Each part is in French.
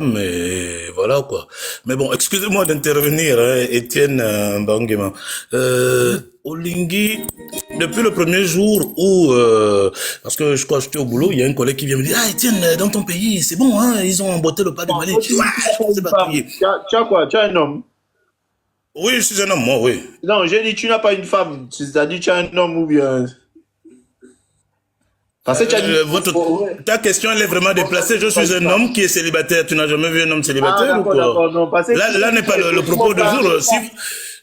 mais voilà quoi. Mais bon, excusez-moi d'intervenir, hein, Étienne Bangema. Olingi, depuis le premier jour où, parce que je crois que j'étais au boulot, il y a un collègue qui vient me dire, ah Étienne, dans ton pays, c'est bon, hein, ils ont emboîté le pas du Bon, Mali. toi, Je dis, ouais, tu n'as je pas pensais une pas femme. crier. Tu as quoi? Tu as un homme? Oui, je suis un homme, moi, oui. Non, j'ai dit tu n'as pas une femme. C'est-à-dire tu as un homme ou bien. Parce que tu as dit. Votre, Oh, ouais. ta question, elle est vraiment déplacée. Je Pas suis une un femme. homme qui est célibataire. Tu n'as jamais vu un homme Ah, célibataire ou d'accord, quoi? d'accord. Non, parce que Là n'est pas le propos du jour.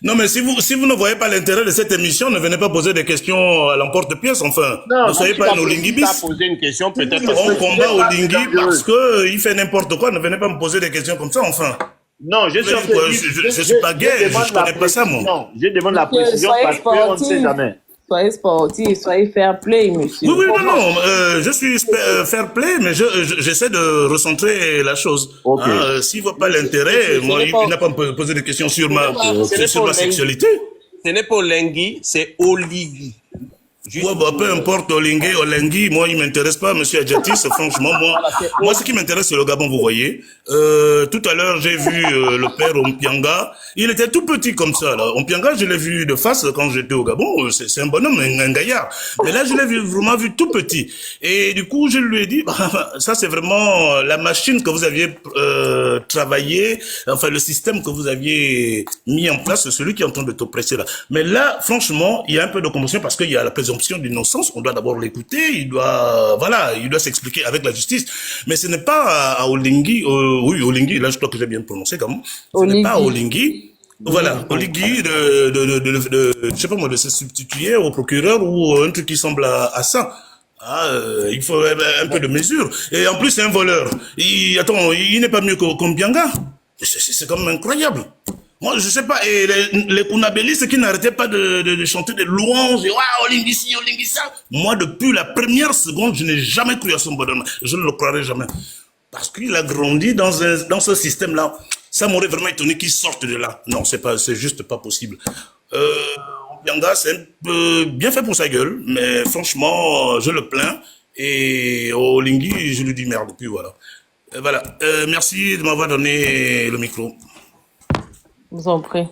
Non, mais si vous ne voyez pas l'intérêt de cette émission, ne venez pas poser des questions à l'emporte-pièce, enfin. non, Ne soyez tu pas t'as un Olingi bis. Poser une question, tu dis peut-être le parce On que préciser combat pas, c'est Olingi parce dangereux. que il fait n'importe quoi. Ne venez pas me poser des questions comme ça, enfin. Non, je Vous suis en voulez train dire quoi? de dire, Je suis pas gay, je demande la connais pas ça, moi. précision. Je demande la Monsieur, précision soyez parce qu'on ne sait sportif. jamais. Soyez sportif, soyez fair play, monsieur. Oui, oui, non, Comment? non, je suis fair play, mais j'essaie de recentrer la chose. Ok. Hein, s'il voit pas l'intérêt, ce moi, n'est il pas, n'a pas me poser des questions sur ce n'est pas sur ma Olengi. sexualité. Ce n'est pas Olengi, c'est Oligi. Juste Ouais, bah, peu importe, Olengi, moi, il m'intéresse pas, monsieur Adjatis, franchement, voilà, c'est moi, ce qui m'intéresse, c'est le Gabon, vous voyez. Tout à l'heure, j'ai vu le père Ompianga. Il était tout petit comme ça, là. Ompianga, je l'ai vu de face quand j'étais au Gabon. C'est un bonhomme, un gaillard. Mais là, je l'ai vraiment vu tout petit. Et du coup, je lui ai dit, ça, c'est vraiment la machine que vous aviez travaillé, enfin, le système que vous aviez mis en place, c'est celui qui est en train de t'oppresser, là. Mais là, franchement, il y a un peu de commotion parce qu'il y a la présomption d'innocence. On doit d'abord l'écouter. Voilà, il doit s'expliquer avec la justice. Mais ce n'est pas à Olingi, oui, Olingi, là, je crois que j'ai bien prononcé quand même. Ce n'est pas à Oligui. Olingi. Voilà, Oligui je sais pas moi, de se substituer au procureur ou un truc qui semble à ça. Ah, il faut un peu de mesure. Et en plus, c'est un voleur. Attends, il n'est pas mieux qu'un Bianga. C'est quand même incroyable. Moi, je sais pas, et les Kunabélistes qui n'arrêtaient pas de chanter des louanges, et ouais, Olingi ci, Olingi ça. Moi, depuis la première seconde, je n'ai jamais cru à son bonheur. Je ne le croirai jamais. Parce qu'il a grandi dans ce système-là. Ça m'aurait vraiment étonné qu'il sorte de là. Non, c'est juste pas possible. Bianga, c'est un peu bien fait pour sa gueule, mais franchement, je le plains. Et au Lingui, je lui dis merde. Puis voilà. Voilà. Merci de m'avoir donné le micro. Je vous en prie.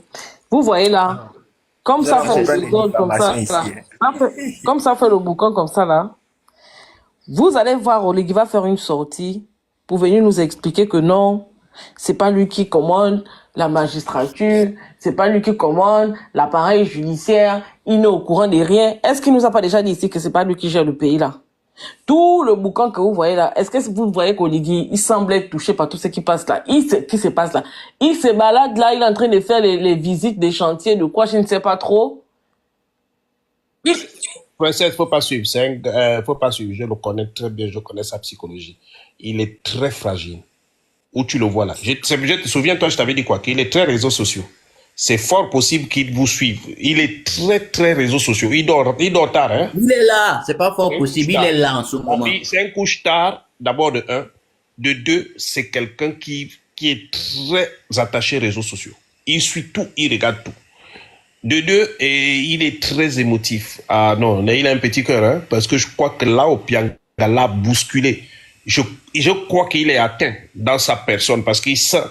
Vous voyez là, comme Nous ça allons fait faire le des boucan comme ça, diffamations ici. là. Comme ça fait le boucan comme ça là, vous allez voir Oligui va faire une sortie pour venir nous expliquer que non, c'est pas lui qui commande la magistrature, c'est pas lui qui commande l'appareil judiciaire, il n'est au courant de rien. Est-ce qu'il nous a pas déjà dit ici que c'est pas lui qui gère le pays là? Tout le boucan que vous voyez là, est-ce que vous voyez qu'Oligui, il semble être touché par tout ce qui passe là? Qui se passe là? Il se balade là, il est en train de faire les visites des chantiers, de quoi, je ne sais pas trop. Princesse, faut pas suivre. Faut pas suivre. Je le connais très bien. Je connais sa psychologie. Il est très fragile. Où tu le vois là. Je te souviens, toi, je t'avais dit quoi? Qu'il est très réseaux sociaux. C'est fort possible qu'il vous suive. Il est très, très réseaux sociaux. Il dort tard, hein? Il est là, c'est pas fort Un possible, il couche-tard. est là en ce moment. C'est un couche-tard, d'abord de un. De deux, c'est quelqu'un qui est très attaché aux réseaux sociaux. Il suit tout, il regarde tout. De deux, et il est très émotif. Ah non, il a un petit cœur, hein, parce que je crois que là, au Pianga, l'a bousculé. Je crois qu'il est atteint dans sa personne, parce qu'il sent.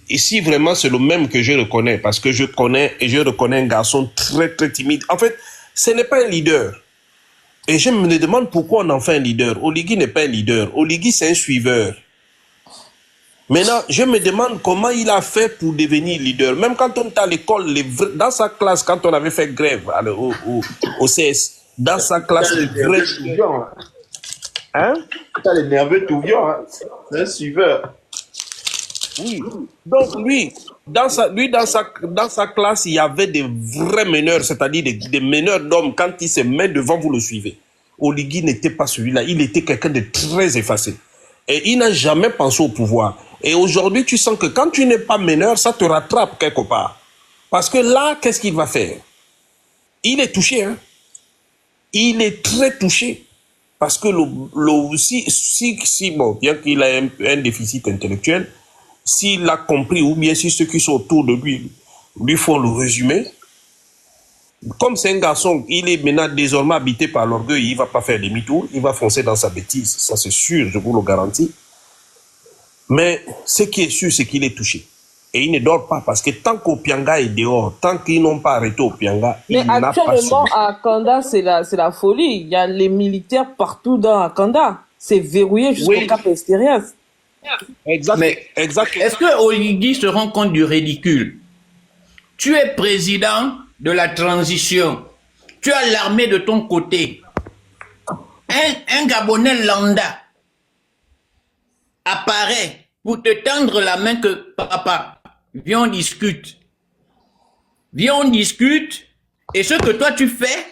Ici, vraiment, c'est le même que je reconnais, parce que je reconnais un garçon très, très timide. En fait, ce n'est pas un leader. Et je me demande pourquoi on en fait un leader. Oligui n'est pas un leader. Oligui, c'est un suiveur. Maintenant, je me demande comment il a fait pour devenir leader. Même quand on était à l'école, dans sa classe, quand on avait fait grève au CS, dans sa classe, les vrais... Hein? T'as les nerveux tout vieux, hein? C'est un suiveur. Oui. Donc lui, dans sa classe, il y avait des vrais meneurs, c'est-à-dire des meneurs d'hommes. Quand il se met devant, vous le suivez. Oligui n'était pas celui-là. Il était quelqu'un de très effacé. Et il n'a jamais pensé au pouvoir. Et aujourd'hui, tu sens que quand tu n'es pas meneur, ça te rattrape quelque part. Parce que là, qu'est-ce qu'il va faire? Il est touché, hein? Il est très touché. Parce que bon, bien qu'il ait un déficit intellectuel, s'il a compris, ou bien si ceux qui sont autour de lui font le résumé, comme c'est un garçon, il est maintenant désormais habité par l'orgueil, il ne va pas faire demi-tour, il va foncer dans sa bêtise, ça c'est sûr, je vous le garantis. Mais ce qui est sûr, c'est qu'il est touché. Et il ne dort pas parce que tant qu'Opianga est dehors, tant qu'ils n'ont pas arrêté Opianga, Mais il n'a pas actuellement, suivi. à Kanda, c'est la folie. Il y a les militaires partout dans Akanda. C'est verrouillé jusqu'au Oui, Cap Esterias. exact, Mais exact. est-ce que Oligui se rend compte du ridicule? Tu es président de la transition. Tu as l'armée de ton côté. Un Gabonais lambda apparaît pour te tendre la main que papa, viens on discute. Viens on discute. Et ce que toi tu fais,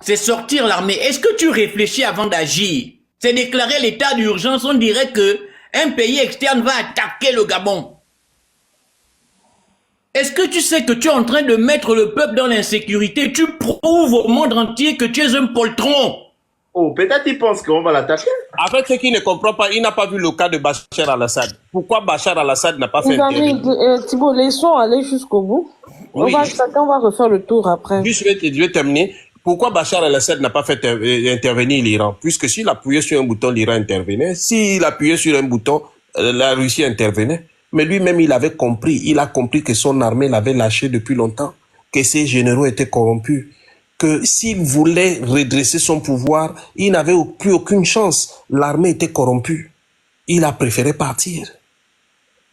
c'est sortir l'armée. Est-ce que tu réfléchis avant d'agir? C'est déclarer l'état d'urgence. On dirait que un pays externe va attaquer le Gabon. Est-ce que tu sais que tu es en train de mettre le peuple dans l'insécurité? Tu prouves au monde entier que tu es un poltron. Oh, peut-être il pense qu'on va l'attaquer. En fait, ce qu'il ne comprend pas, il n'a pas vu le cas de Bachar al-Assad. Pourquoi Bachar al-Assad n'a pas fait Les amis, intervenir? Thibault, laissons aller jusqu'au bout. Oui, Chacun va refaire le tour après. juste, je vais terminer. Pourquoi Bachar al-Assad n'a pas fait intervenir l'Iran? Puisque s'il appuyait sur un bouton, l'Iran intervenait. S'il appuyait sur un bouton, la Russie intervenait. Mais lui-même, il avait compris. Il a compris que son armée l'avait lâché depuis longtemps, que ses généraux étaient corrompus, que s'il voulait redresser son pouvoir, il n'avait plus aucune chance. L'armée était corrompue. Il a préféré partir.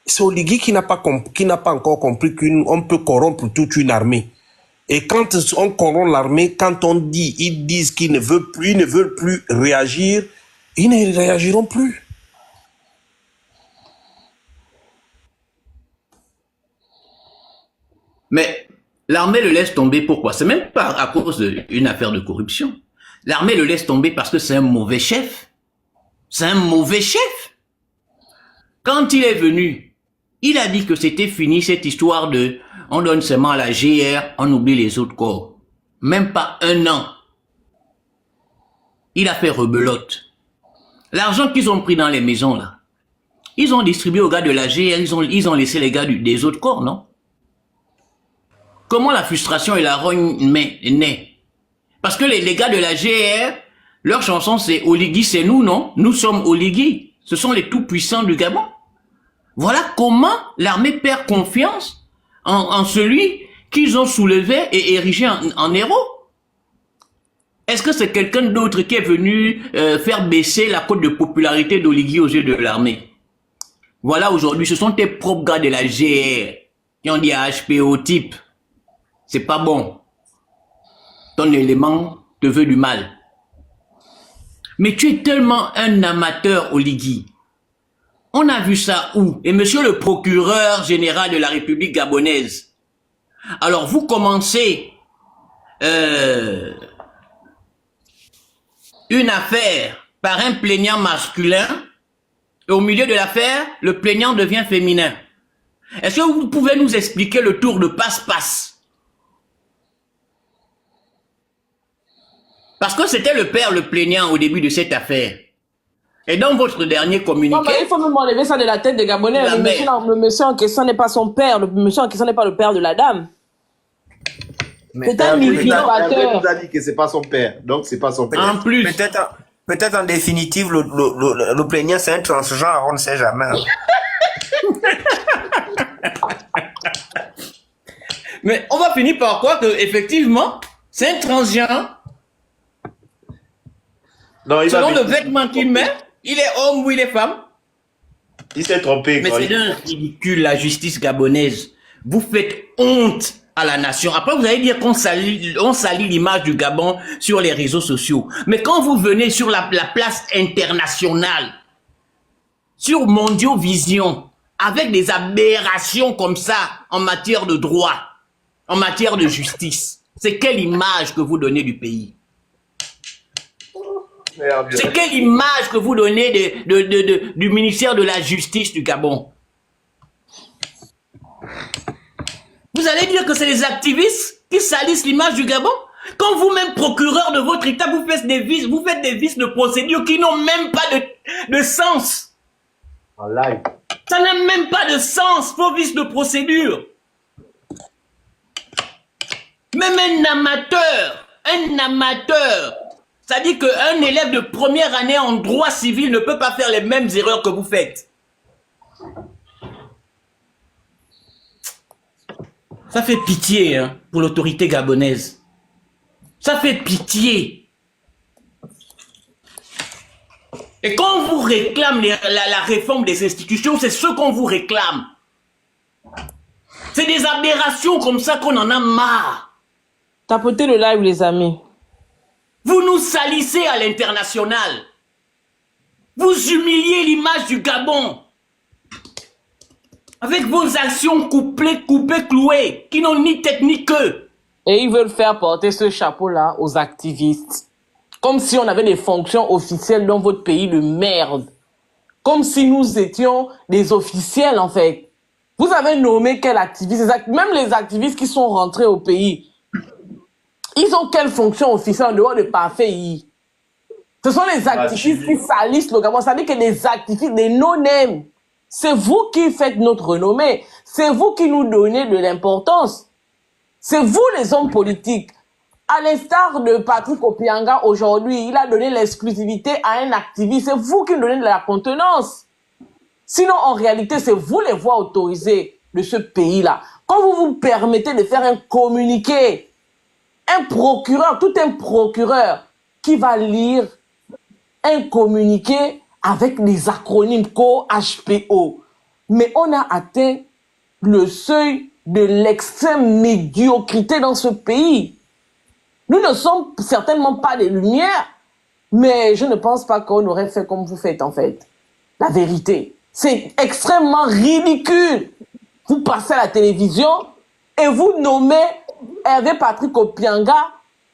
C'est Oligui qui n'a pas encore compris qu'on peut corrompre toute une armée. Et quand on corrompt l'armée, quand on dit, ils disent qu'ils ne veulent plus réagir, ils ne réagiront plus. Mais l'armée le laisse tomber pourquoi? C'est même pas à cause d'une affaire de corruption. L'armée le laisse tomber parce que c'est un mauvais chef. C'est un mauvais chef. Quand il est venu, il a dit que c'était fini cette histoire de on donne seulement à la GR, on oublie les autres corps. Même pas un an. Il a fait rebelote. L'argent qu'ils ont pris dans les maisons là, ils ont distribué aux gars de la GR, ils ont laissé les gars des autres corps, non? Comment la frustration et la rogne naît? Parce que les gars de la GR, leur chanson c'est Oligui, c'est nous, non? Nous sommes Oligui. Ce sont les tout-puissants du Gabon. Voilà comment l'armée perd confiance en celui qu'ils ont soulevé et érigé en héros. Est-ce que c'est quelqu'un d'autre qui est venu faire baisser la cote de popularité d'Oligui aux yeux de l'armée? Voilà, aujourd'hui, ce sont tes propres gars de la GR qui ont dit à HPO type, c'est pas bon. Ton élément te veut du mal. Mais tu es tellement un amateur, Oligui. On a vu ça où? Et monsieur le procureur général de la République gabonaise. Alors vous commencez une affaire par un plaignant masculin et au milieu de l'affaire, le plaignant devient féminin. Est-ce que vous pouvez nous expliquer le tour de passe-passe? Parce que c'était le père, le plaignant au début de cette affaire. Et dans votre dernier communiqué... Non, mais il faut même enlever ça de la tête des Gabonais. Le monsieur en question n'est pas son père. Le monsieur en question n'est pas le père de la dame. C'est un usurpateur. Il a dit que c'est pas son père. Donc, c'est pas son père. En plus... Peut-être en définitive, le plaignant, c'est un transgenre, on ne sait jamais. Mais on va finir par croire que effectivement, c'est un transgenre. Non, selon le vêtement qu'il met, il est homme ou il est femme. Il s'est trompé. Mais c'est un ridicule, la justice gabonaise. Vous faites honte à la nation. Après, vous allez dire qu'on salit l'image du Gabon sur les réseaux sociaux. Mais quand vous venez sur la place internationale, sur Mondiovision, avec des aberrations comme ça en matière de droit, en matière de justice, c'est quelle image que vous donnez du pays? C'est quelle image que vous donnez du ministère de la Justice du Gabon? Vous allez dire que c'est les activistes qui salissent l'image du Gabon? Quand vous-même, procureur de votre État, vous faites des vices de procédure qui n'ont même pas de sens. En live. Ça n'a même pas de sens, vos vices de procédure. Même un amateur, ça dit qu'un élève de première année en droit civil ne peut pas faire les mêmes erreurs que vous faites. Ça fait pitié hein, pour l'autorité gabonaise. Ça fait pitié. Et quand on vous réclame la réforme des institutions, c'est ce qu'on vous réclame. C'est des aberrations comme ça qu'on en a marre. Tapotez le live, les amis. Vous nous salissez à l'international. Vous humiliez l'image du Gabon. Avec vos actions coupées, clouées, qui n'ont ni tête ni queue. Et ils veulent faire porter ce chapeau-là aux activistes. Comme si on avait des fonctions officielles dans votre pays de merde. Comme si nous étions des officiels, en fait. Vous avez nommé quel activiste? Même les activistes qui sont rentrés au pays, ils ont quelle fonction officielle en dehors de parfait? Ce sont les activistes qui salissent le Gabon. Ça veut dire que les activistes, des no-names. C'est vous qui faites notre renommée. C'est vous qui nous donnez de l'importance. C'est vous les hommes politiques. À l'instar de Patrick Opianga aujourd'hui, il a donné l'exclusivité à un activiste. C'est vous qui nous donnez de la contenance. Sinon, en réalité, c'est vous les voix autorisées de ce pays-là. Quand vous vous permettez de faire un communiqué, un procureur, tout un procureur qui va lire un communiqué avec des acronymes COHPO. Mais on a atteint le seuil de l'extrême médiocrité dans ce pays. Nous ne sommes certainement pas des lumières, mais je ne pense pas qu'on aurait fait comme vous faites en fait. La vérité, c'est extrêmement ridicule. Vous passez à la télévision et vous nommez Hervé Patrick Opianga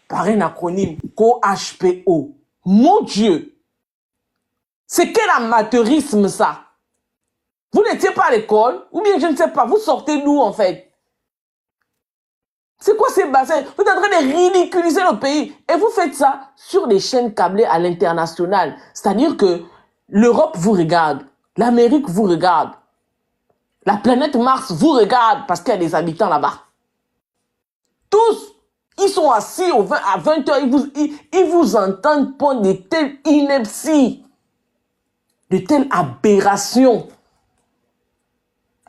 par un acronyme COHPO. Mon Dieu! C'est quel amateurisme ça? Vous n'étiez pas à l'école, ou bien je ne sais pas, vous sortez d'où en fait? C'est quoi ces bassins? Vous êtes en train de ridiculiser le pays. Et vous faites ça sur des chaînes câblées à l'international. C'est-à-dire que l'Europe vous regarde, l'Amérique vous regarde, la planète Mars vous regarde parce qu'il y a des habitants là-bas. Tous, ils sont assis à 20h, ils vous entendent prendre de telles inepties, de telles aberrations.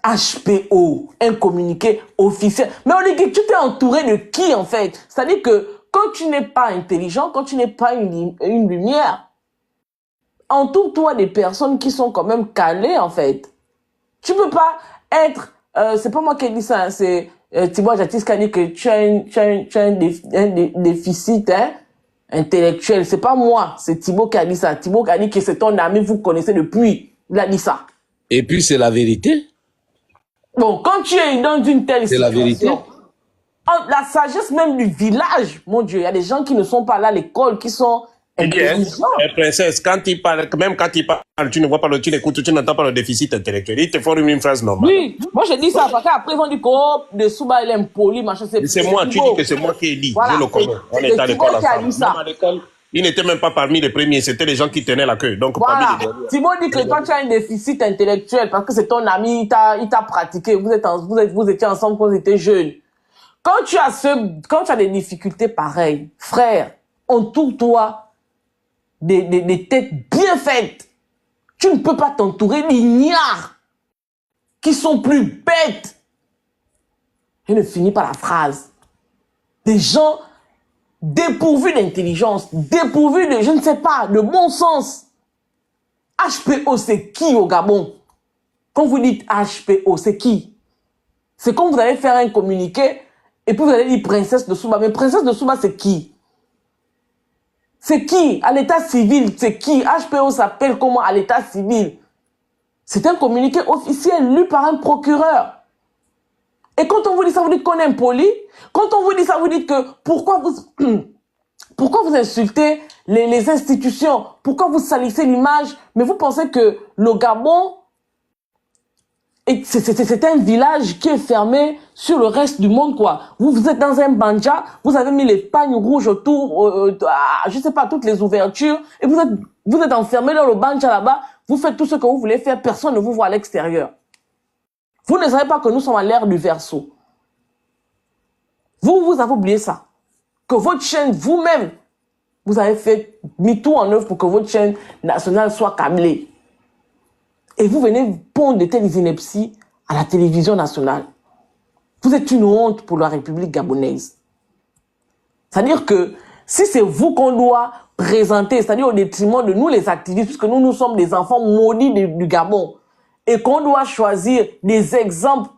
HPO, un communiqué officiel. Mais on dit que tu t'es entouré de qui en fait? C'est-à-dire que quand tu n'es pas intelligent, quand tu n'es pas une lumière, entoure-toi des personnes qui sont quand même calées en fait. Tu peux pas être, c'est pas moi qui ai dit ça, hein, c'est Thibaut Jatis qui a dit que tu as un déficit intellectuel. C'est pas moi, c'est Thibaut qui a dit ça. Thibaut qui a dit que c'est ton ami, vous connaissez depuis. Il a dit ça. Et puis c'est la vérité. Bon, quand tu es dans une telle situation, la vérité. La sagesse même du village, mon Dieu, il y a des gens qui ne sont pas là à l'école, qui sont intelligents. Princesse, quand il parle, même quand il parle, tu ne vois pas tu n'écoutes, tu n'entends pas le déficit intellectuel. Il te forme une phrase normale. Oui, moi je dis ça, parce qu'après ils vont dire que de Souba il est impoli, machin, c'est moi, tu dis que c'est moi qui ai dit. Voilà, je le connais. On est à l'école ensemble. Il n'était même pas parmi les premiers, c'était les gens qui tenaient la queue. Donc, voilà. Thibaut dit que toi, tu as un déficit intellectuel parce que c'est ton ami, il t'a pratiqué, vous étiez ensemble quand vous étiez jeunes. Quand tu as des difficultés pareilles, frère, entoure-toi des têtes bien faites. Tu ne peux pas t'entourer d'ignards qui sont plus bêtes. Je ne finis pas la phrase. Des gens dépourvu d'intelligence, dépourvu de, je ne sais pas, de bon sens. HPO, c'est qui au Gabon? Quand vous dites HPO, c'est qui? C'est quand vous allez faire un communiqué et puis vous allez dire Princesse de Souba. Mais Princesse de Souba, c'est qui? C'est qui? À l'état civil, c'est qui? HPO s'appelle comment à l'état civil? C'est un communiqué officiel lu par un procureur. Et quand on vous dit ça, vous dites qu'on est impoli. Quand on vous dit ça, vous dites que pourquoi vous insultez les institutions? Pourquoi vous salissez l'image? Mais vous pensez que le Gabon, c'est un village qui est fermé sur le reste du monde, quoi. Vous êtes dans un banja, vous avez mis les pagnes rouges autour, je sais pas, toutes les ouvertures, et vous êtes enfermé dans le banja là-bas, vous faites tout ce que vous voulez faire, personne ne vous voit à l'extérieur. Vous ne savez pas que nous sommes à l'ère du Verseau. Vous avez oublié ça. Que votre chaîne, vous-même, vous avez mis tout en œuvre pour que votre chaîne nationale soit câblée. Et vous venez pondre de telles inepties à la télévision nationale. Vous êtes une honte pour la République gabonaise. C'est-à-dire que si c'est vous qu'on doit présenter, c'est-à-dire au détriment de nous les activistes, puisque nous sommes des enfants maudits du Gabon, et qu'on doit choisir des exemples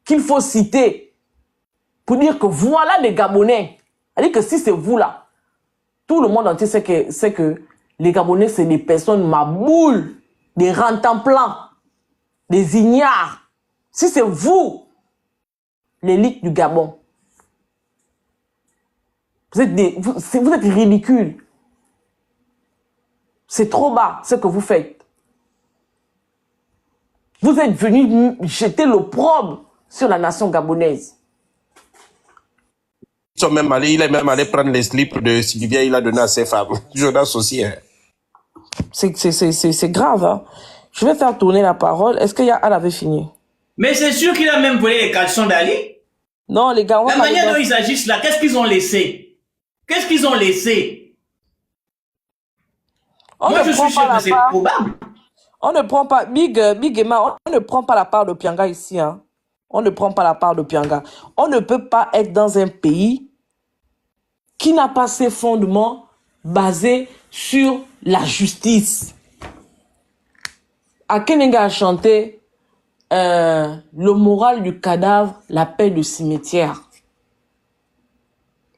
qu'il faut citer pour dire que voilà des Gabonais. C'est-à-dire que si c'est vous là, tout le monde entier sait que les Gabonais, c'est des personnes maboules, des rantanplans, des ignares. Si c'est vous, l'élite du Gabon, vous êtes ridicules. C'est trop bas ce que vous faites. Vous êtes venus jeter l'opprobre sur la nation gabonaise. Il est même allé prendre les slips de Sylvia, il a donné à ses femmes. Jonas aussi. Hein. C'est grave. Hein? Je vais faire tourner la parole. Est-ce qu'elle avait fini? Mais c'est sûr qu'il a même volé les caleçons d'Ali. Non, les gars, la manière dont ils agissent là, qu'est-ce qu'ils ont laissé? Qu'est-ce qu'ils ont laissé? Moi, je suis sûr que c'est probable. On ne prend pas, Big Emma, on ne prend pas la part de Pianga ici. Hein. On ne prend pas la part de Pianga. On ne peut pas être dans un pays qui n'a pas ses fondements basés sur la justice. Akenenga a chanté le moral du cadavre, la paix du cimetière.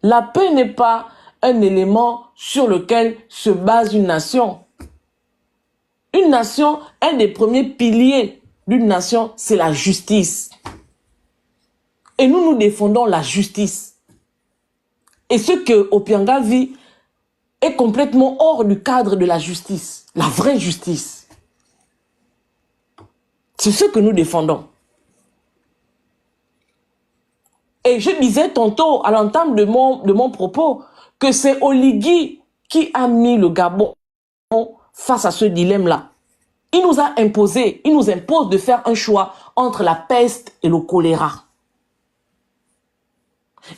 La paix n'est pas un élément sur lequel se base une nation. Une nation, un des premiers piliers d'une nation, c'est la justice. Et nous défendons la justice. Et ce que Opianga vit est complètement hors du cadre de la justice, la vraie justice. C'est ce que nous défendons. Et je disais tantôt, à l'entame de mon propos, que c'est Oligui qui a mis le Gabon face à ce dilemme-là. Il nous a imposé, il nous impose de faire un choix entre la peste et le choléra.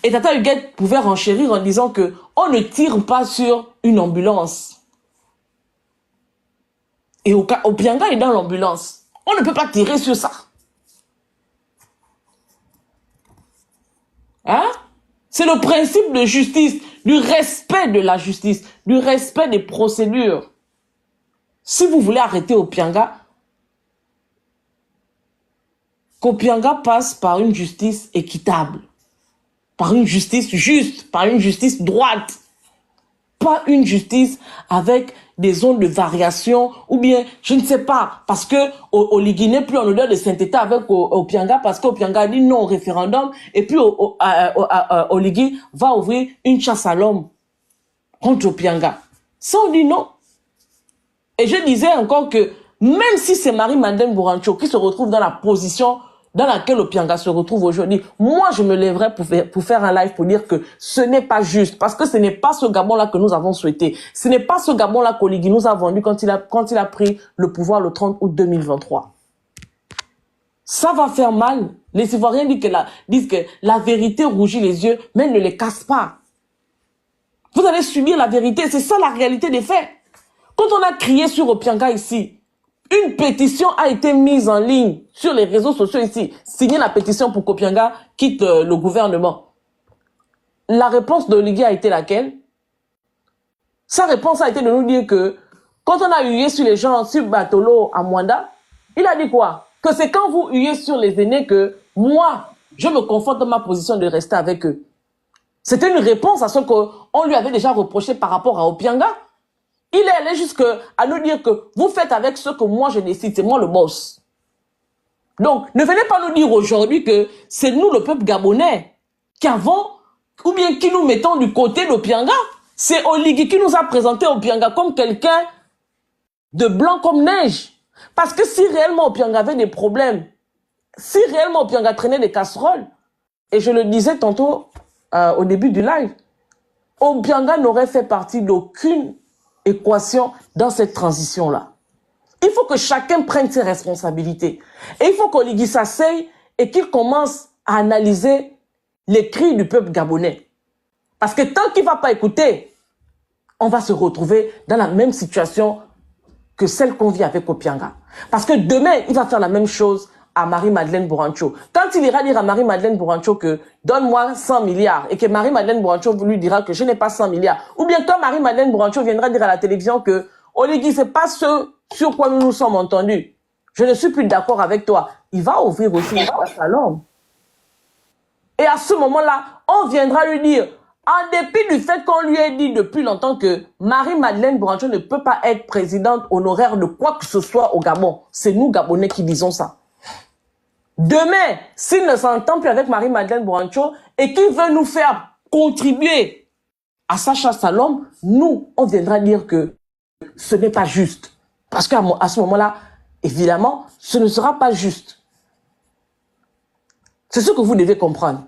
Et Tata Huguette pouvait renchérir en disant que on ne tire pas sur une ambulance. Et Opianga est dans l'ambulance. On ne peut pas tirer sur ça. Hein? C'est le principe de justice, du respect de la justice, du respect des procédures. Si vous voulez arrêter Opianga, qu'Opianga passe par une justice équitable, par une justice juste, par une justice droite, pas une justice avec des zones de variation, ou bien, je ne sais pas, parce que Oligui n'est plus en odeur de sainteté avec Opianga, parce qu'Opianga a dit non au référendum, et puis Oligui va ouvrir une chasse à l'homme contre Opianga. Ça, on dit non. Et je disais encore que même si c'est Marie-Madeleine Bourancho qui se retrouve dans la position dans laquelle Opianga se retrouve aujourd'hui, moi je me lèverais pour faire un live pour dire que ce n'est pas juste, parce que ce n'est pas ce Gabon-là que nous avons souhaité. Ce n'est pas ce Gabon-là qu'Oligui nous a vendu quand il a pris le pouvoir le 30 août 2023. Ça va faire mal. Les Ivoiriens disent que la vérité rougit les yeux, mais elle ne les casse pas. Vous allez subir la vérité, c'est ça la réalité des faits. Quand on a crié sur Opianga ici, une pétition a été mise en ligne sur les réseaux sociaux ici. Signez la pétition pour qu'Opianga quitte le gouvernement. La réponse d'Oligui a été laquelle? Sa réponse a été de nous dire que quand on a hué sur les gens, sur Batolo à Mwanda, il a dit quoi? Que c'est quand vous huez sur les aînés que moi, je me conforte dans ma position de rester avec eux. C'était une réponse à ce qu'on lui avait déjà reproché par rapport à Opianga. Il est allé jusqu'à nous dire que vous faites avec ce que moi je décide, c'est moi le boss. Donc, ne venez pas nous dire aujourd'hui que c'est nous, le peuple gabonais, qui avons, ou bien qui nous mettons du côté d'Opianga. C'est Oligui qui nous a présenté Opianga comme quelqu'un de blanc comme neige. Parce que si réellement Opianga avait des problèmes, si réellement Opianga traînait des casseroles, et je le disais tantôt au début du live, Opianga n'aurait fait partie d'aucune équation dans cette transition-là. Il faut que chacun prenne ses responsabilités. Et il faut qu'Oligui s'asseye et qu'il commence à analyser les cris du peuple gabonais. Parce que tant qu'il ne va pas écouter, on va se retrouver dans la même situation que celle qu'on vit avec Opianga. Parce que demain, il va faire la même chose à Marie-Madeleine Bourancho. Quand il ira dire à Marie-Madeleine Bourancho que donne-moi 100 milliards et que Marie-Madeleine Bourancho lui dira que je n'ai pas 100 milliards, ou bien quand Marie-Madeleine Bourancho viendra dire à la télévision que Oligui, c'est pas ce sur quoi nous nous sommes entendus. Je ne suis plus d'accord avec toi. Il va ouvrir aussi la salon. Et à ce moment-là, on viendra lui dire, en dépit du fait qu'on lui ait dit depuis longtemps que Marie-Madeleine Bourancho ne peut pas être présidente honoraire de quoi que ce soit au Gabon. C'est nous, Gabonais, qui disons ça. Demain, s'il ne s'entend plus avec Marie-Madeleine Bourancho et qu'il veut nous faire contribuer à sa chasse à l'homme, nous, on viendra dire que ce n'est pas juste. Parce qu'à ce moment-là, évidemment, ce ne sera pas juste. C'est ce que vous devez comprendre.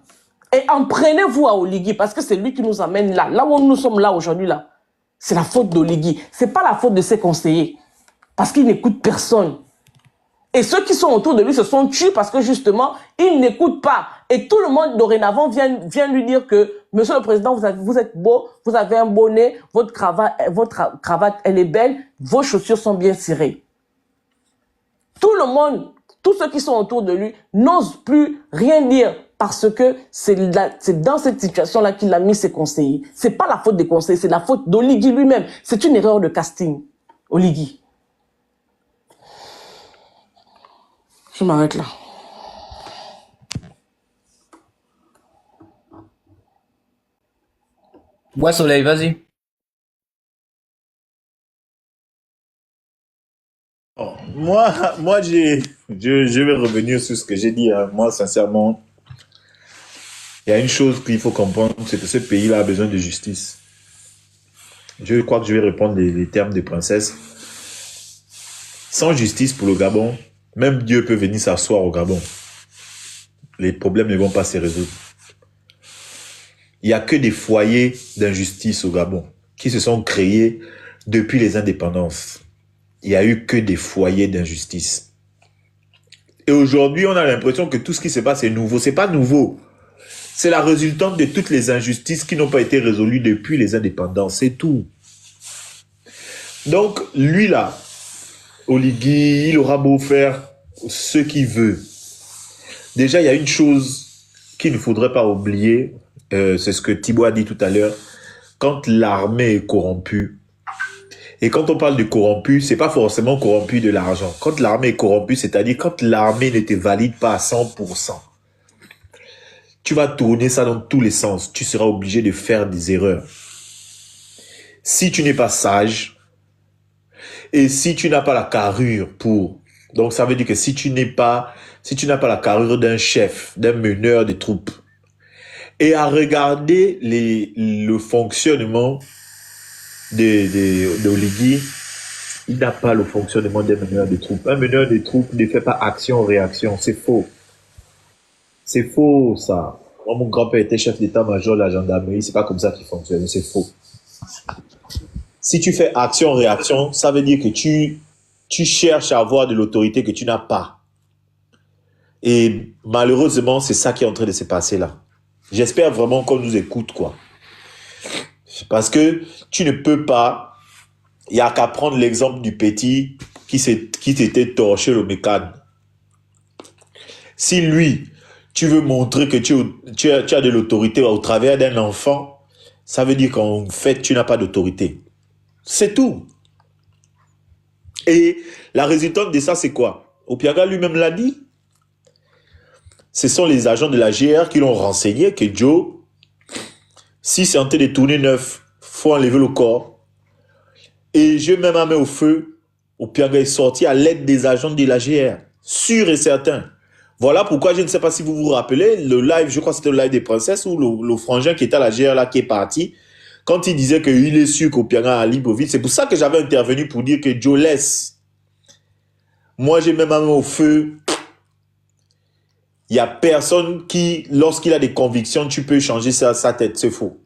Et emprenez-vous à Oligui, parce que c'est lui qui nous amène là. Là où nous sommes là aujourd'hui, là. C'est la faute d'Oligui. C'est pas la faute de ses conseillers. Parce qu'il n'écoute personne. Et ceux qui sont autour de lui se sont tués parce que justement, il n'écoute pas. Et tout le monde dorénavant vient lui dire que, Monsieur le Président, vous êtes beau, vous avez un bonnet, votre cravate, elle est belle, vos chaussures sont bien cirées. Tout le monde, tous ceux qui sont autour de lui, n'osent plus rien dire parce que c'est dans cette situation-là qu'il a mis ses conseillers. C'est pas la faute des conseillers, c'est la faute d'Oligui lui-même. C'est une erreur de casting, Oligui. Je m'arrête là. Ouais, Soleil, vas-y. Moi je vais revenir sur ce que j'ai dit. Hein. Moi, sincèrement, il y a une chose qu'il faut comprendre, c'est que ce pays-là a besoin de justice. Je crois que je vais répondre les termes de princesse. Sans justice pour le Gabon, même Dieu peut venir s'asseoir au Gabon. Les problèmes ne vont pas se résoudre. Il n'y a que des foyers d'injustice au Gabon qui se sont créés depuis les indépendances. Il n'y a eu que des foyers d'injustice. Et aujourd'hui, on a l'impression que tout ce qui se passe est nouveau. C'est pas nouveau. C'est la résultante de toutes les injustices qui n'ont pas été résolues depuis les indépendances. C'est tout. Donc, lui là, Oligui, il aura beau faire ce qu'il veut. Déjà, il y a une chose qu'il ne faudrait pas oublier, c'est ce que Thibaut a dit tout à l'heure. Quand l'armée est corrompue, et quand on parle de corrompu, c'est pas forcément corrompu de l'argent. Quand l'armée est corrompue, c'est-à-dire quand l'armée ne te valide pas à 100%, tu vas tourner ça dans tous les sens. Tu seras obligé de faire des erreurs. Si tu n'es pas sage, et si tu n'as pas la carrure pour... Donc ça veut dire que si tu n'as pas la carrure d'un chef, d'un meneur de troupes, et à regarder le fonctionnement d'Oligui, il n'a pas le fonctionnement d'un meneur de troupes. Un meneur de troupes ne fait pas action-réaction. C'est faux. C'est faux, ça. Moi, mon grand-père était chef d'état-major de la gendarmerie. C'est pas comme ça qu'il fonctionne. C'est faux. Si tu fais action-réaction, ça veut dire que tu cherches à avoir de l'autorité que tu n'as pas. Et malheureusement, c'est ça qui est en train de se passer là. J'espère vraiment qu'on nous écoute, quoi. Parce que tu ne peux pas... Il n'y a qu'à prendre l'exemple du petit qui s'était torché le mécane. Si lui, tu veux montrer que tu as de l'autorité au travers d'un enfant, ça veut dire qu'en fait, tu n'as pas d'autorité. C'est tout. Et la résultante de ça, c'est quoi? Opianga lui-même l'a dit. Ce sont les agents de la GR qui l'ont renseigné que Joe, si c'est en train de tourner neuf, faut enlever le corps. Et je mets ma main au feu. Opianga est sorti à l'aide des agents de la GR. Sûr et certain. Voilà pourquoi, je ne sais pas si vous vous rappelez, le live, je crois que c'était le live des princesses, où le frangin qui était à la GR là, qui est parti, quand il disait qu'il est sûr qu'Opianga a libre vite, c'est pour ça que j'avais intervenu pour dire que Joe laisse. Moi, j'ai mis ma main au feu. Il n'y a personne qui, lorsqu'il a des convictions, tu peux changer sa tête, c'est faux.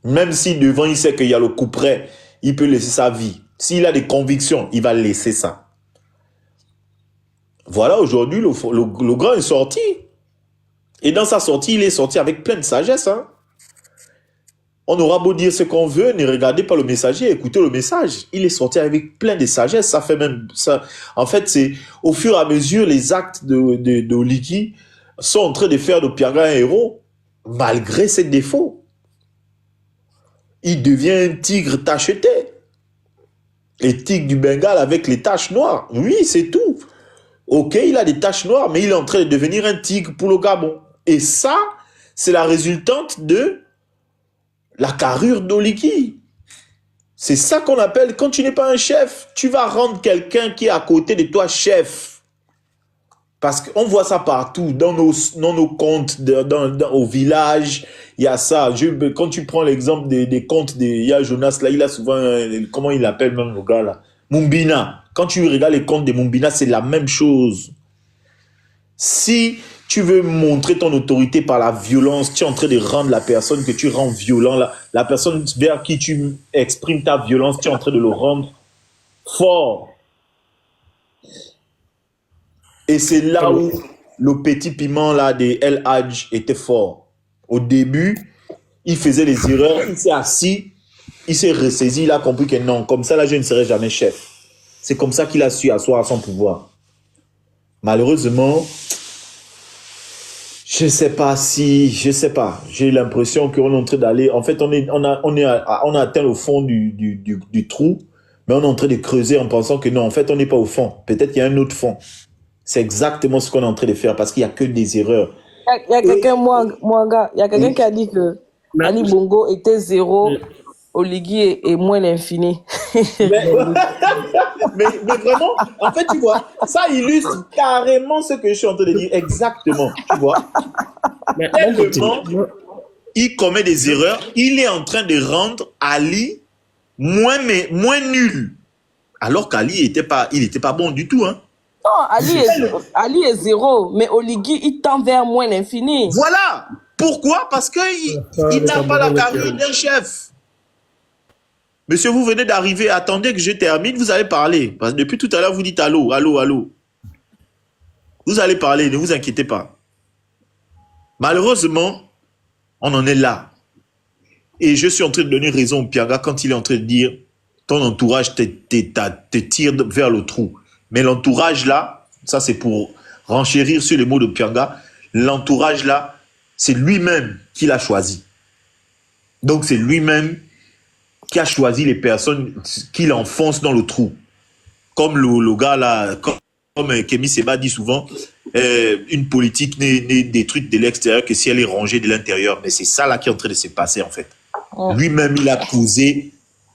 Même si devant, il sait qu'il y a le coup près, il peut laisser sa vie. S'il a des convictions, il va laisser ça. Voilà, aujourd'hui, le grand est sorti. Et dans sa sortie, il est sorti avec plein de sagesse. Hein. On aura beau dire ce qu'on veut, ne regardez pas le messager, écoutez le message. Il est sorti avec plein de sagesse. Ça fait même ça. En fait, c'est au fur et à mesure, les actes de Oligi sont en train de faire de Pianga un héros, malgré ses défauts. Il devient un tigre tacheté. Les tigres du Bengale avec les taches noires. Oui, c'est tout. Ok, il a des taches noires, mais il est en train de devenir un tigre pour le Gabon. Et ça, c'est la résultante de la carrure d'Oligi. C'est ça qu'on appelle, quand tu n'es pas un chef, tu vas rendre quelqu'un qui est à côté de toi chef. Parce qu'on voit ça partout, dans nos comptes, au village, il y a ça. Quand tu prends l'exemple des comptes, il y a Jonas, là, il a souvent, comment il appelle même le gars là, Mumbina. Quand tu regardes les comptes de Mumbina, c'est la même chose. Si tu veux montrer ton autorité par la violence, tu es en train de rendre la personne que tu rends violent, la personne vers qui tu exprimes ta violence, tu es en train de le rendre fort. Et c'est là où le petit piment là de El Hadj était fort. Au début, il faisait les erreurs, il s'est assis, il s'est ressaisi, il a compris que non, comme ça là, je ne serai jamais chef. C'est comme ça qu'il a su asseoir son pouvoir. Malheureusement, je sais pas. J'ai l'impression qu'on est en train d'aller. En fait, on a atteint le fond du trou, mais on est en train de creuser en pensant que non, en fait, on n'est pas au fond. Peut-être qu'il y a un autre fond. C'est exactement ce qu'on est en train de faire parce qu'il n'y a que des erreurs. Il y a quelqu'un, il y a quelqu'un qui a dit que Ali Bongo était zéro, Oligi est moins l'infini. Mais vraiment, en fait, tu vois, ça illustre carrément ce que je suis en train de dire. Exactement, tu vois. Tellement, il commet des erreurs, il est en train de rendre Ali moins nul. Alors qu'Ali il était pas bon du tout, hein. Non, Ali est zéro, mais Oligi, il tend vers moins l'infini. Voilà. Pourquoi? Parce qu'il n'a pas la carrure d'un chef. Monsieur, vous venez d'arriver. Attendez que je termine, vous allez parler. Parce que depuis tout à l'heure, vous dites allô, allô, allô. Vous allez parler, ne vous inquiétez pas. Malheureusement, on en est là. Et je suis en train de donner raison au Pianga quand il est en train de dire ton entourage te tire vers le trou. Mais l'entourage là, ça c'est pour renchérir sur les mots de Pianga, l'entourage là, c'est lui-même qui l'a choisi. Donc c'est lui-même qui a choisi les personnes qu'il enfonce dans le trou. Comme le gars là, comme Kémy Seba dit souvent, une politique n'est détruite de l'extérieur que si elle est rangée de l'intérieur. Mais c'est ça là qui est en train de se passer en fait. Lui-même il a causé,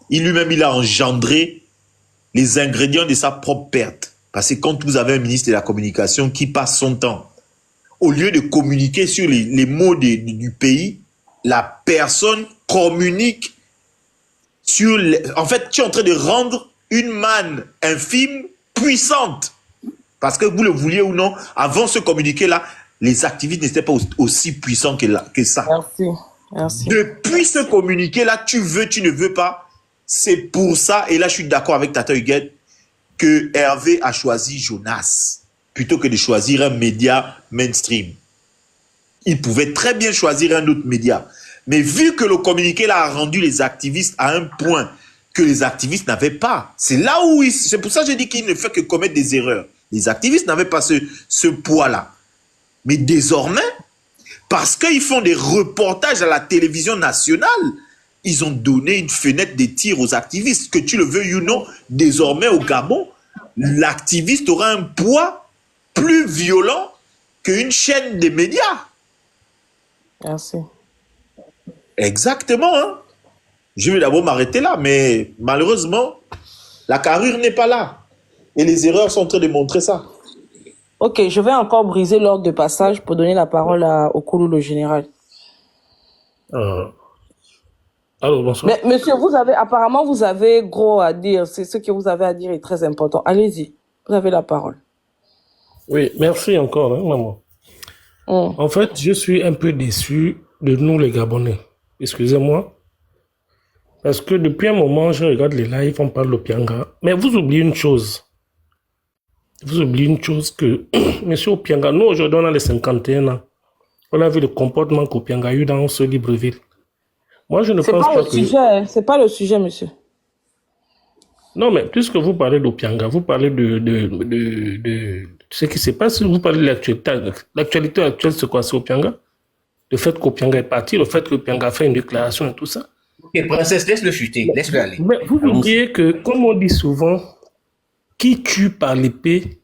lui-même il a engendré les ingrédients de sa propre perte. Parce que quand vous avez un ministre de la communication qui passe son temps, au lieu de communiquer sur les maux du pays, la personne communique sur... En fait, tu es en train de rendre une manne infime puissante. Parce que vous le vouliez ou non, avant ce communiqué-là, les activistes n'étaient pas aussi puissants que ça. Merci. Depuis ce communiqué-là, tu veux, tu ne veux pas, c'est pour ça, et là je suis d'accord avec Tata Huguette, que Hervé a choisi Jonas, plutôt que de choisir un média mainstream. Il pouvait très bien choisir un autre média. Mais vu que le communiqué là a rendu les activistes à un point que les activistes n'avaient pas, c'est là où c'est pour ça que je dis qu'il ne fait que commettre des erreurs. Les activistes n'avaient pas ce poids-là. Mais désormais, parce qu'ils font des reportages à la télévision nationale, ils ont donné une fenêtre de tir aux activistes. Que tu le veuilles ou non, désormais au Gabon, l'activiste aura un poids plus violent qu'une chaîne de médias. Merci. Exactement. Hein? Je vais d'abord m'arrêter là, mais malheureusement, la carrure n'est pas là. Et les erreurs sont en train de montrer ça. Ok, je vais encore briser l'ordre de passage pour donner la parole au Koulou, le général. Allô, bonsoir. Mais monsieur, apparemment, vous avez gros à dire. C'est ce que vous avez à dire est très important. Allez-y, vous avez la parole. Oui, merci encore, hein, maman. En fait, je suis un peu déçu de nous, les Gabonais. Excusez-moi. Parce que depuis un moment, je regarde les lives, on parle de Pianga. Mais vous oubliez une chose. Vous oubliez une chose que, monsieur Opianga, nous aujourd'hui on a les 51 ans. On a vu le comportement qu'Opianga a eu dans ce Libreville. Moi, je ne C'est pense pas pas le que... sujet, hein. C'est pas le sujet, monsieur. Non, mais puisque vous parlez d'Opianga, vous parlez de ce qui se passe, vous parlez de l'actualité. L'actualité actuelle, c'est quoi? C'est Opianga? Le fait qu'Opianga est parti, le fait qu'Opianga a fait une déclaration et tout ça. Ok, princesse, laisse-le chuter, laisse-le aller. Mais vous oubliez que, comme on dit souvent, qui tue par l'épée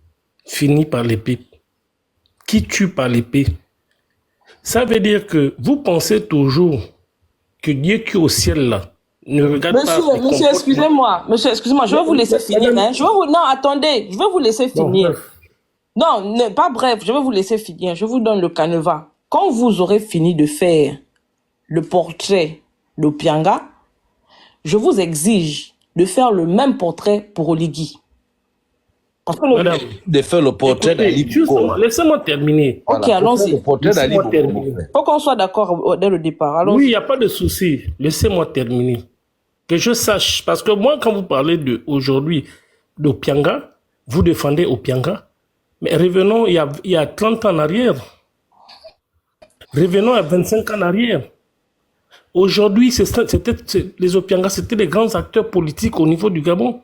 finit par l'épée. Qui tue par l'épée. Ça veut dire que vous pensez toujours que Dieu qui est au ciel là ne regarde pas. Monsieur, excusez-moi. Monsieur, excusez-moi, je vais vous laisser finir. Hein. Non, attendez, je vais vous laisser finir. Non, pas bref, je vais vous laisser finir. Je vous donne le canevas. Quand vous aurez fini de faire le portrait d'Opianga, je vous exige de faire le même portrait pour Oligui. Parce que Madame, de faire le portrait d'Ali Bongo. Laissez-moi terminer. Ok, allons-y. Le portrait d'Ali Bongo. Faut qu'on soit d'accord dès le départ. Allons-y. Oui, il n'y a pas de souci. Laissez-moi terminer. Que je sache. Parce que moi, quand vous parlez aujourd'hui d'Opianga, vous défendez Opianga. Mais revenons il y a 30 ans en arrière. Revenons à 25 ans en arrière. Aujourd'hui, les Opianga, c'était les grands acteurs politiques au niveau du Gabon.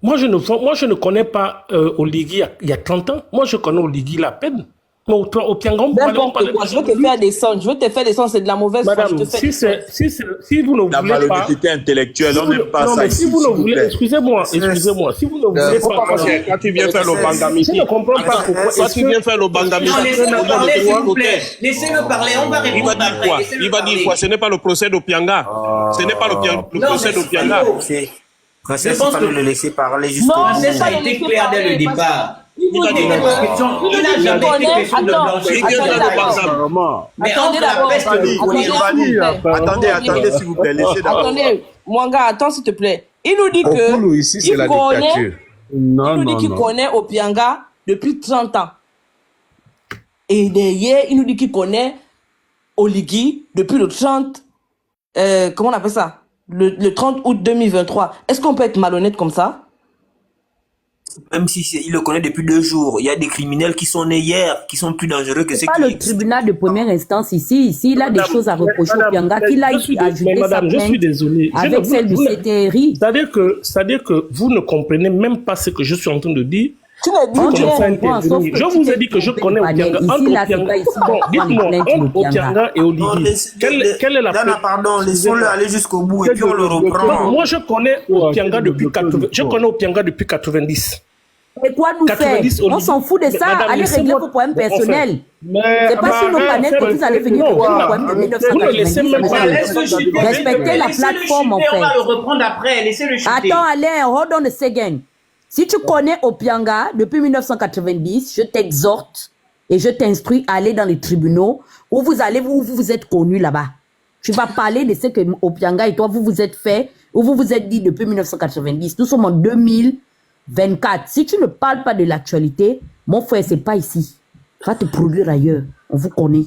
Moi, je ne connais pas Oligui il y a 30 ans. Moi, je connais Oligui la peine. Mais Opianga, on parlait je vais te faire descendre. Je vais te faire descendre, c'est de la mauvaise foi. Madame, si vous ne voulez La pas... malhonnêteté intellectuelle, on n'aime pas non, ça mais ici. si vous ne voulez... Excusez-moi. Si vous ne voulez pas... Quand tu viens faire le bangami, Je ne comprends pas pourquoi... quand tu viens faire le bangami, Non, laissez-le parler, s'il vous plaît. Laissez-le parler, on va il va répondre dire après. quoi? Laissez-le Il va dire parler. quoi? Ce n'est pas le procès d'Opianga. Ce n'est pas le procès d'Opianga. Princesse, il fallait le laisser parler Non, jusqu'au bout. c'est Ça a pas été le clair dès le laisser départ. parler, Il n'a jamais été question de blanchir. Mais entre la peste et le choléra. Attendez, s'il vous plaît, laissez d'abord. Attendez, Mwanga, attends s'il te plaît. Il nous dit que Okulu, ici, c'est il la connaît, dictature. Non, il nous dit non, qu'il non. connaît Opianga depuis 30 ans. Et derrière, il nous dit qu'il connaît Oligui depuis le 30, comment on appelle ça? Le 30 août 2023. Est-ce qu'on peut être malhonnête comme ça? Même si il le connaît depuis 2 jours, il y a des criminels qui sont nés hier, qui sont plus dangereux que ceux C'est pas qui le existent. tribunal de première instance ici. Ici, il a des choses à reprocher au Pianga qu'il a ajouté sa Madame, je suis plainte désolé. avec celle du CTRI. C'est-à-dire que vous ne comprenez même pas ce que je suis en train de dire. Tu n'as dit On Comment ça comprend, intervenir? sauf que Je tu vous ai t'es dit que je trompé, connais Daniel. Opianga. Ici, là, c'est Opianga. pas ici qu'on Bon, prend les dites-moi, plaintes entre d'Opianga. Opianga et Non, Oligui, quelle est la Dana, pardon, laissons-le aller jusqu'au bout et puis on le Non, reprend. moi je connais Opianga depuis 80. Je connais Opianga depuis 90. Et quoi nous faire? 90 On s'en fout de ça. Madame, Allez régler laissez-moi- vos problèmes Bon, enfin, personnels. mais- C'est pas sur nos planètes que vous allez venir régler vos problèmes de Vous ne laissez 1990. même pas Laisse-le chuter. Respectez la Laissez-le plateforme, en chuter, on va fait. le reprendre après. Laissez-le chuter. Attends, Alain, hold on a second. Si tu connais Opianga depuis 1990, je t'exhorte et je t'instruis à aller dans les tribunaux où vous vous êtes connus là-bas. Tu vas parler de ce que Opianga et toi, vous vous êtes fait, où vous vous êtes dit depuis 1990. Nous sommes en 2024. Si tu ne parles pas de l'actualité, mon frère, c'est pas ici. Va te produire ailleurs. On vous connaît.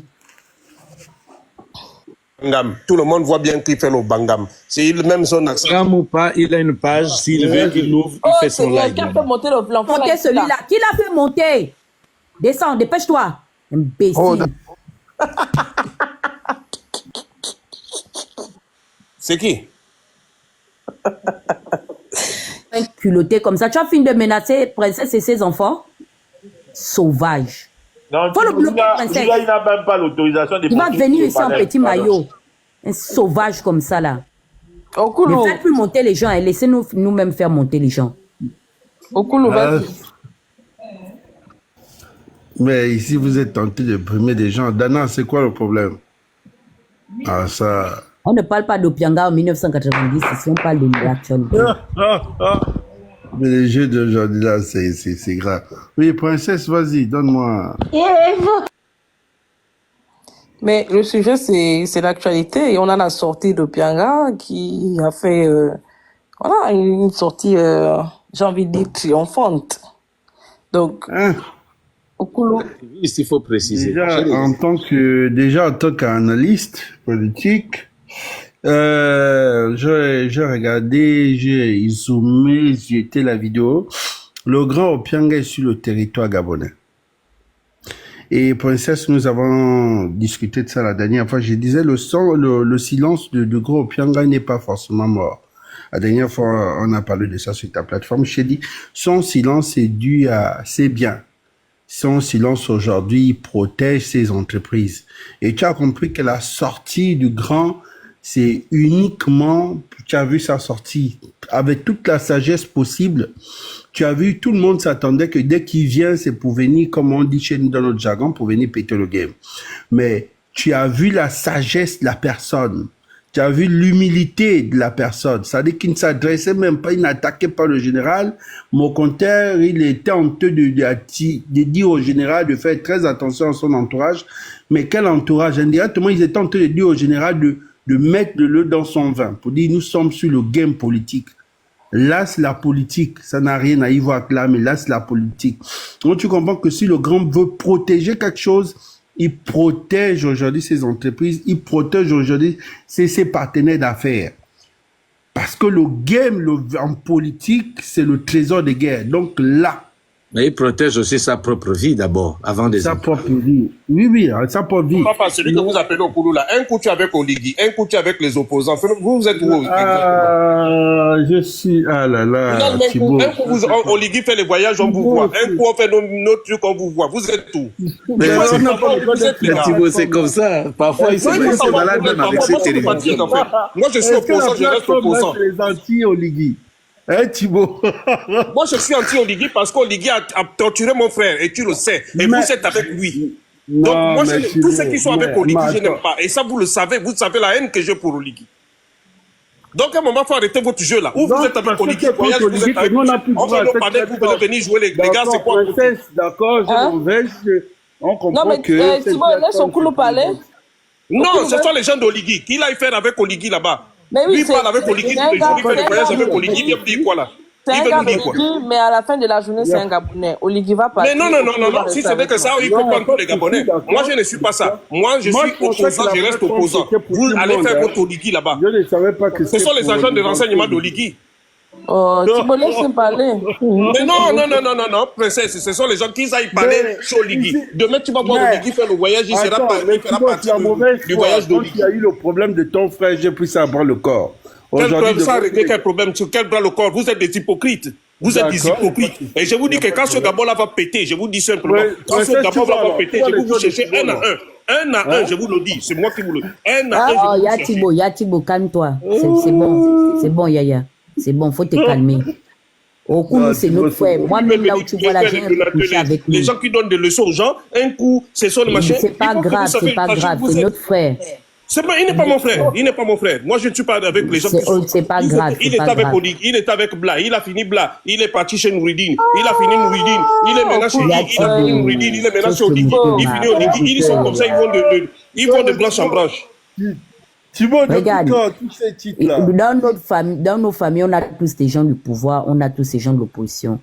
Bangam. Tout le monde voit bien qu'il fait le bangam. C'est même son accent. Bangam ou pas, il a une page. S'il veut, il l'ouvre, il fait son live. Qui a fait monter l'enfant Montez là, celui-là. Qui l'a fait monter? Descends, dépêche-toi. Imbécile. C'est qui? Un culotté comme ça. Tu as fini de menacer Princesse et ses enfants? Sauvage. Non, Faut le bloquer, princesse. il n'a même pas l'autorisation de Il va monter venir sur ici en panel. petit maillot. Un sauvage comme ça, là. Okulu, Ne faites plus monter les gens et laissez-nous nous-mêmes faire monter les gens. Okulu, vas-y. Mais ici, vous êtes tenté de brimer des gens. Dana, c'est quoi le problème? Ah, ça... On ne parle pas d'Opianga en 1990, ici on parle de l'actualité. Mais les jeux d'aujourd'hui, là, c'est grave. Oui, princesse, vas-y, donne-moi... Mais le sujet, c'est l'actualité. Et on a la sortie de Pianga qui a fait voilà, une sortie, j'ai envie de dire, triomphante. Donc, Hein? Okulu, Ici, il faut préciser. Déjà, en tant qu'analyste politique, j'ai regardé, j'ai zoomé, j'ai été la vidéo. Le grand Opianga est sur le territoire gabonais. Et princesse, nous avons discuté de ça la dernière fois. Je disais, le silence de Gros Opianga n'est pas forcément mort. La dernière fois, on a parlé de ça sur ta plateforme. Je t'ai dit, son silence est dû à ses biens. Son silence aujourd'hui protège ses entreprises. Et tu as compris que la sortie du grand, c'est uniquement, tu as vu sa sortie avec toute la sagesse possible. Tu as vu, tout le monde s'attendait que dès qu'il vient, c'est pour venir, comme on dit chez nous dans notre jargon, pour venir péter le game. Mais tu as vu la sagesse de la personne. Tu as vu l'humilité de la personne. C'est-à-dire qu'il ne s'adressait même pas, il n'attaquait pas le général. Mon compteur, il était honteux de dire au général de faire très attention à son entourage. Mais quel entourage? Indirectement, ils étaient en train de dire au général de mettre de l'eau dans son vin. Pour dire, nous sommes sur le game politique. Là, c'est la politique. Ça n'a rien à y voir avec là, mais là, c'est la politique. Donc, tu comprends que si le grand veut protéger quelque chose, il protège aujourd'hui ses entreprises, il protège aujourd'hui ses partenaires d'affaires. Parce que le game en politique, c'est le trésor de guerre. Donc là... Mais il protège aussi sa propre vie d'abord, avant des Sa propre vie. Oui, sa propre vie. Papa, celui que vous appelez au Kouloula, un coup tu es avec Oligui, un coup tu es avec les opposants. Vous êtes où je suis... Ah là là, Thibaut. Un coup Oligui fait les voyages, on vous voit. Un coup on fait notre truc, on vous voit. Vous êtes où? Mais Thibaut, c'est comme ça. Parfois, il se balade même avec ses télévisions. Moi, je suis opposant, je reste opposant. Les anti-Oligui. Hein, Thibaut? Moi, je suis anti-Oligui parce qu'Oligui a torturé mon frère, et tu le sais. Et vous êtes avec lui. Donc, moi, tous ceux qui sont avec Oligui, je n'aime pas. Et ça, vous le savez. Vous savez la haine que j'ai pour Oligui. Donc, à un moment, il faut arrêter votre jeu là. Ou vous êtes avec Oligui, voyage, vous êtes avec Oligui. On va nous parler, vous venez venir jouer les gars, c'est quoi? D'accord, on comprend non, mais, que... Thibaut, laisse son couloir parler. Non, ce sont les gens d'Oligui. Qu'il aille faire avec Oligui là-bas. Mais oui, lui, il parle avec Oligui, il fait des voyages avec Oligui, il vient me dire quoi là? C'est un gars mais à la fin de la journée, c'est un Gabonais. Oligui va partir. Mais non, si c'est vrai que ça, il faut prendre tous les Gabonais. Moi, je ne suis pas ça. Moi, je suis opposant, je reste opposant. Vous allez faire votre Oligui là-bas. Je ne savais pas que ce sont les agents de renseignement d'Oligui. Oh, Thibaut, laisse parler. Mais non, princesse, ce sont les gens qui aillent parler sur Oligui. Demain, tu vas voir Oligui faire le voyage, il fera partie du voyage d'Oligui. Il y a eu le problème de ton frère, j'ai pu savoir le corps. Quel problème? Sur quel bras le corps? Vous êtes des hypocrites. Vous êtes des hypocrites. Et je vous dis que quand ce Gabon-là va péter, je vous dis simplement, quand ce Gabon-là va péter, je vais vous chercher un à un. Un à un, je vous le dis. C'est moi qui vous le dis. Un à un, je vous Thibaut, calme-toi. C'est bon, Yaya. C'est bon, faut te calmer. Au coup, c'est notre frère. Moi-même, là où tu vois la gente, coucher avec lui. Les gens qui donnent des leçons aux gens, un coup, c'est son machin. C'est pas grave, c'est notre frère. Il n'est pas mon frère. Il n'est pas mon frère. Moi, je ne suis pas avec les gens qui sont... C'est pas grave. Il est avec Oligui. Il est avec Bla. Il a fini Bla. Il est parti chez Nouridine. Il a fini Nouridine. Il est maintenant chez Oligui. Il a fini Nouridine. Il est maintenant chez Oligui. Il finit Oligui. Ils sont comme ça. Ils vont de branche en branche. Thibaut, regarde, tous ces titres-là. Dans nos familles, on a tous des gens du pouvoir, on a tous ces gens de l'opposition.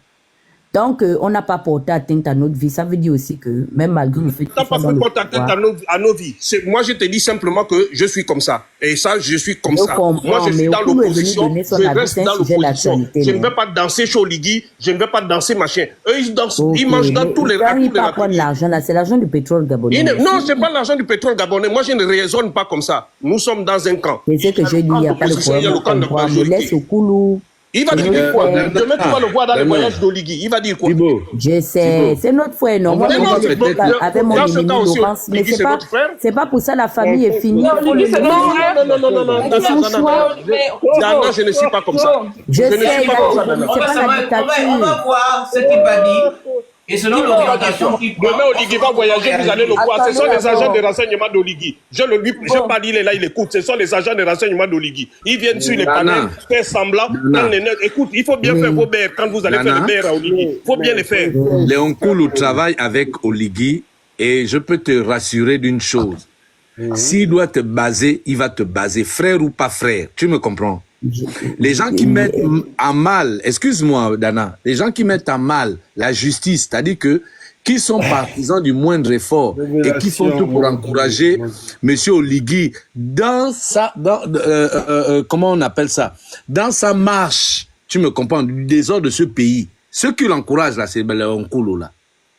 Donc, on n'a pas porté atteinte à notre vie. Ça veut dire aussi que, même malgré le fait que... Tu n'as pas porté atteinte à nos vies. Moi, je te dis simplement que je suis comme ça. Et ça, je suis comme ça. Moi, je suis dans l'opposition. Je reste dans l'opposition. Je ne vais pas danser chez Oligui. Je ne vais pas danser machin. Eux, ils dansent. Ils mangent dans tous les rats. Ils ne pas prendre l'argent là. C'est l'argent du pétrole gabonais. Non, ce n'est pas l'argent du pétrole gabonais. Moi, je ne raisonne pas comme ça. Nous sommes dans un camp. C'est ce que je dis. Il n'y a pas de problème. Je laisse au coulou. Il va dire quoi? Demain, tu vas le voir dans le voyage d'Oligui. Il va dire quoi? Je sais, c'est notre frère, non? Moi, avec mon ennemi Laurence, mais c'est pas pour ça la famille est finie. Non, Dana, je ne suis pas comme ça. Je sais, c'est pas la dictature. On va voir ce qu'il va dire. Et selon l'orientation qu'il prend... Demain, Oligui va voyager, vous allez le voir. Ce sont les agents de renseignement d'Oligui. Je pas dit, il est là, il écoute. Ce sont les agents de renseignement d'Oligui. Ils viennent sur les panels, faire semblant. Écoute, il faut bien faire vos BR quand vous allez faire le BR à Oligui. Il faut bien les faire. Léon Koulou travaille avec Oligui et je peux te rassurer d'une chose. S'il doit te baser, il va te baser, frère ou pas frère. Tu me comprends? Les gens qui mettent à mal, excuse-moi Dana, les gens qui mettent à mal la justice, c'est-à-dire que qui sont partisans du moindre effort et qui font tout pour encourager Monsieur Oligui dans sa, comment on appelle ça, dans sa marche, tu me comprends, du désordre de ce pays. Ceux qui l'encouragent là, c'est Léon Koulou là.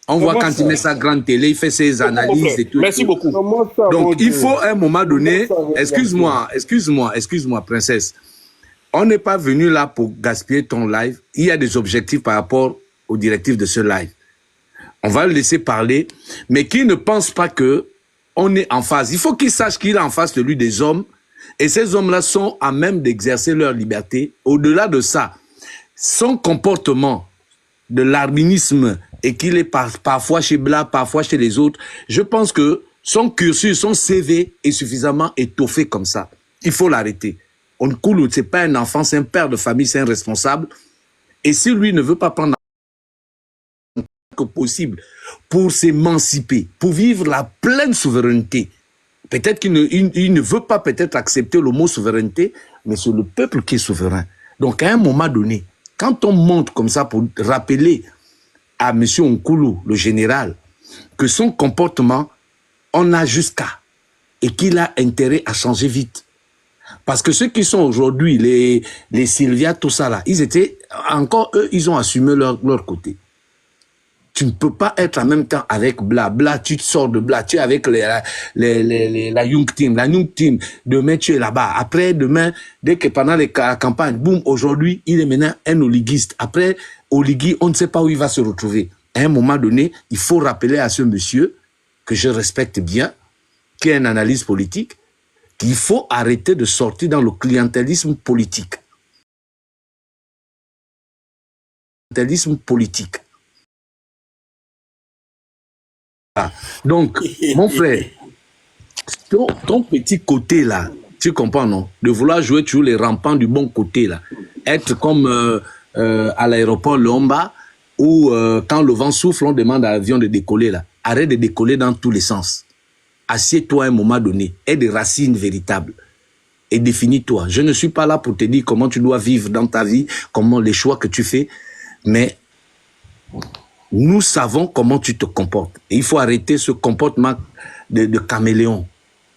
On voit Comment quand ça? il met sa grande télé, il fait ses Mon analyses frère, et tout. merci beaucoup. Comment ça, mon Donc, il Dieu? faut à un moment donné, Comment ça, excuse-moi, princesse. On n'est pas venu là pour gaspiller ton live. Il y a des objectifs par rapport aux directives de ce live. On va le laisser parler, mais qu'il ne pense pas que on est en face. Il faut qu'il sache qu'il est en face de lui des hommes, et ces hommes-là sont à même d'exercer leur liberté. Au-delà de ça, son comportement de l'arminisme et qu'il est parfois chez Bla, parfois chez les autres, je pense que son cursus, son CV est suffisamment étoffé comme ça. Il faut l'arrêter. Nkulu, c'est pas un enfant, c'est un père de famille, c'est un responsable. Et si lui ne veut pas prendre que possible pour s'émanciper, pour vivre la pleine souveraineté, peut-être qu'il ne veut pas peut-être accepter le mot souveraineté, mais c'est le peuple qui est souverain. Donc à un moment donné, quand on monte comme ça pour rappeler à M. Nkulu, le général, que son comportement, on a jusqu'à, et qu'il a intérêt à changer vite. Parce que ceux qui sont aujourd'hui, les Sylvia, tout ça là, ils étaient, encore eux, ils ont assumé leur côté. Tu ne peux pas être en même temps avec Bla. Bla, tu te sors de Bla, tu es avec la Young Team. La Young Team, demain, tu es là-bas. Après, demain, dès que pendant les campagnes, boum, aujourd'hui, il est maintenant un oliguiste. Après, oligui, on ne sait pas où il va se retrouver. À un moment donné, il faut rappeler à ce monsieur, que je respecte bien, qui est un analyste politique, qu'il faut arrêter de sortir dans le clientélisme politique. Clientélisme politique. Ah. Donc, mon frère, ton petit côté là, tu comprends, non? De vouloir jouer toujours les rampants du bon côté là. Être comme à l'aéroport Lomba, où quand le vent souffle, on demande à l'avion de décoller là. Arrête de décoller dans tous les sens. Assieds-toi à un moment donné. Aie des racines véritables. Et définis-toi. Je ne suis pas là pour te dire comment tu dois vivre dans ta vie, comment les choix que tu fais, mais nous savons comment tu te comportes. Et il faut arrêter ce comportement de caméléon.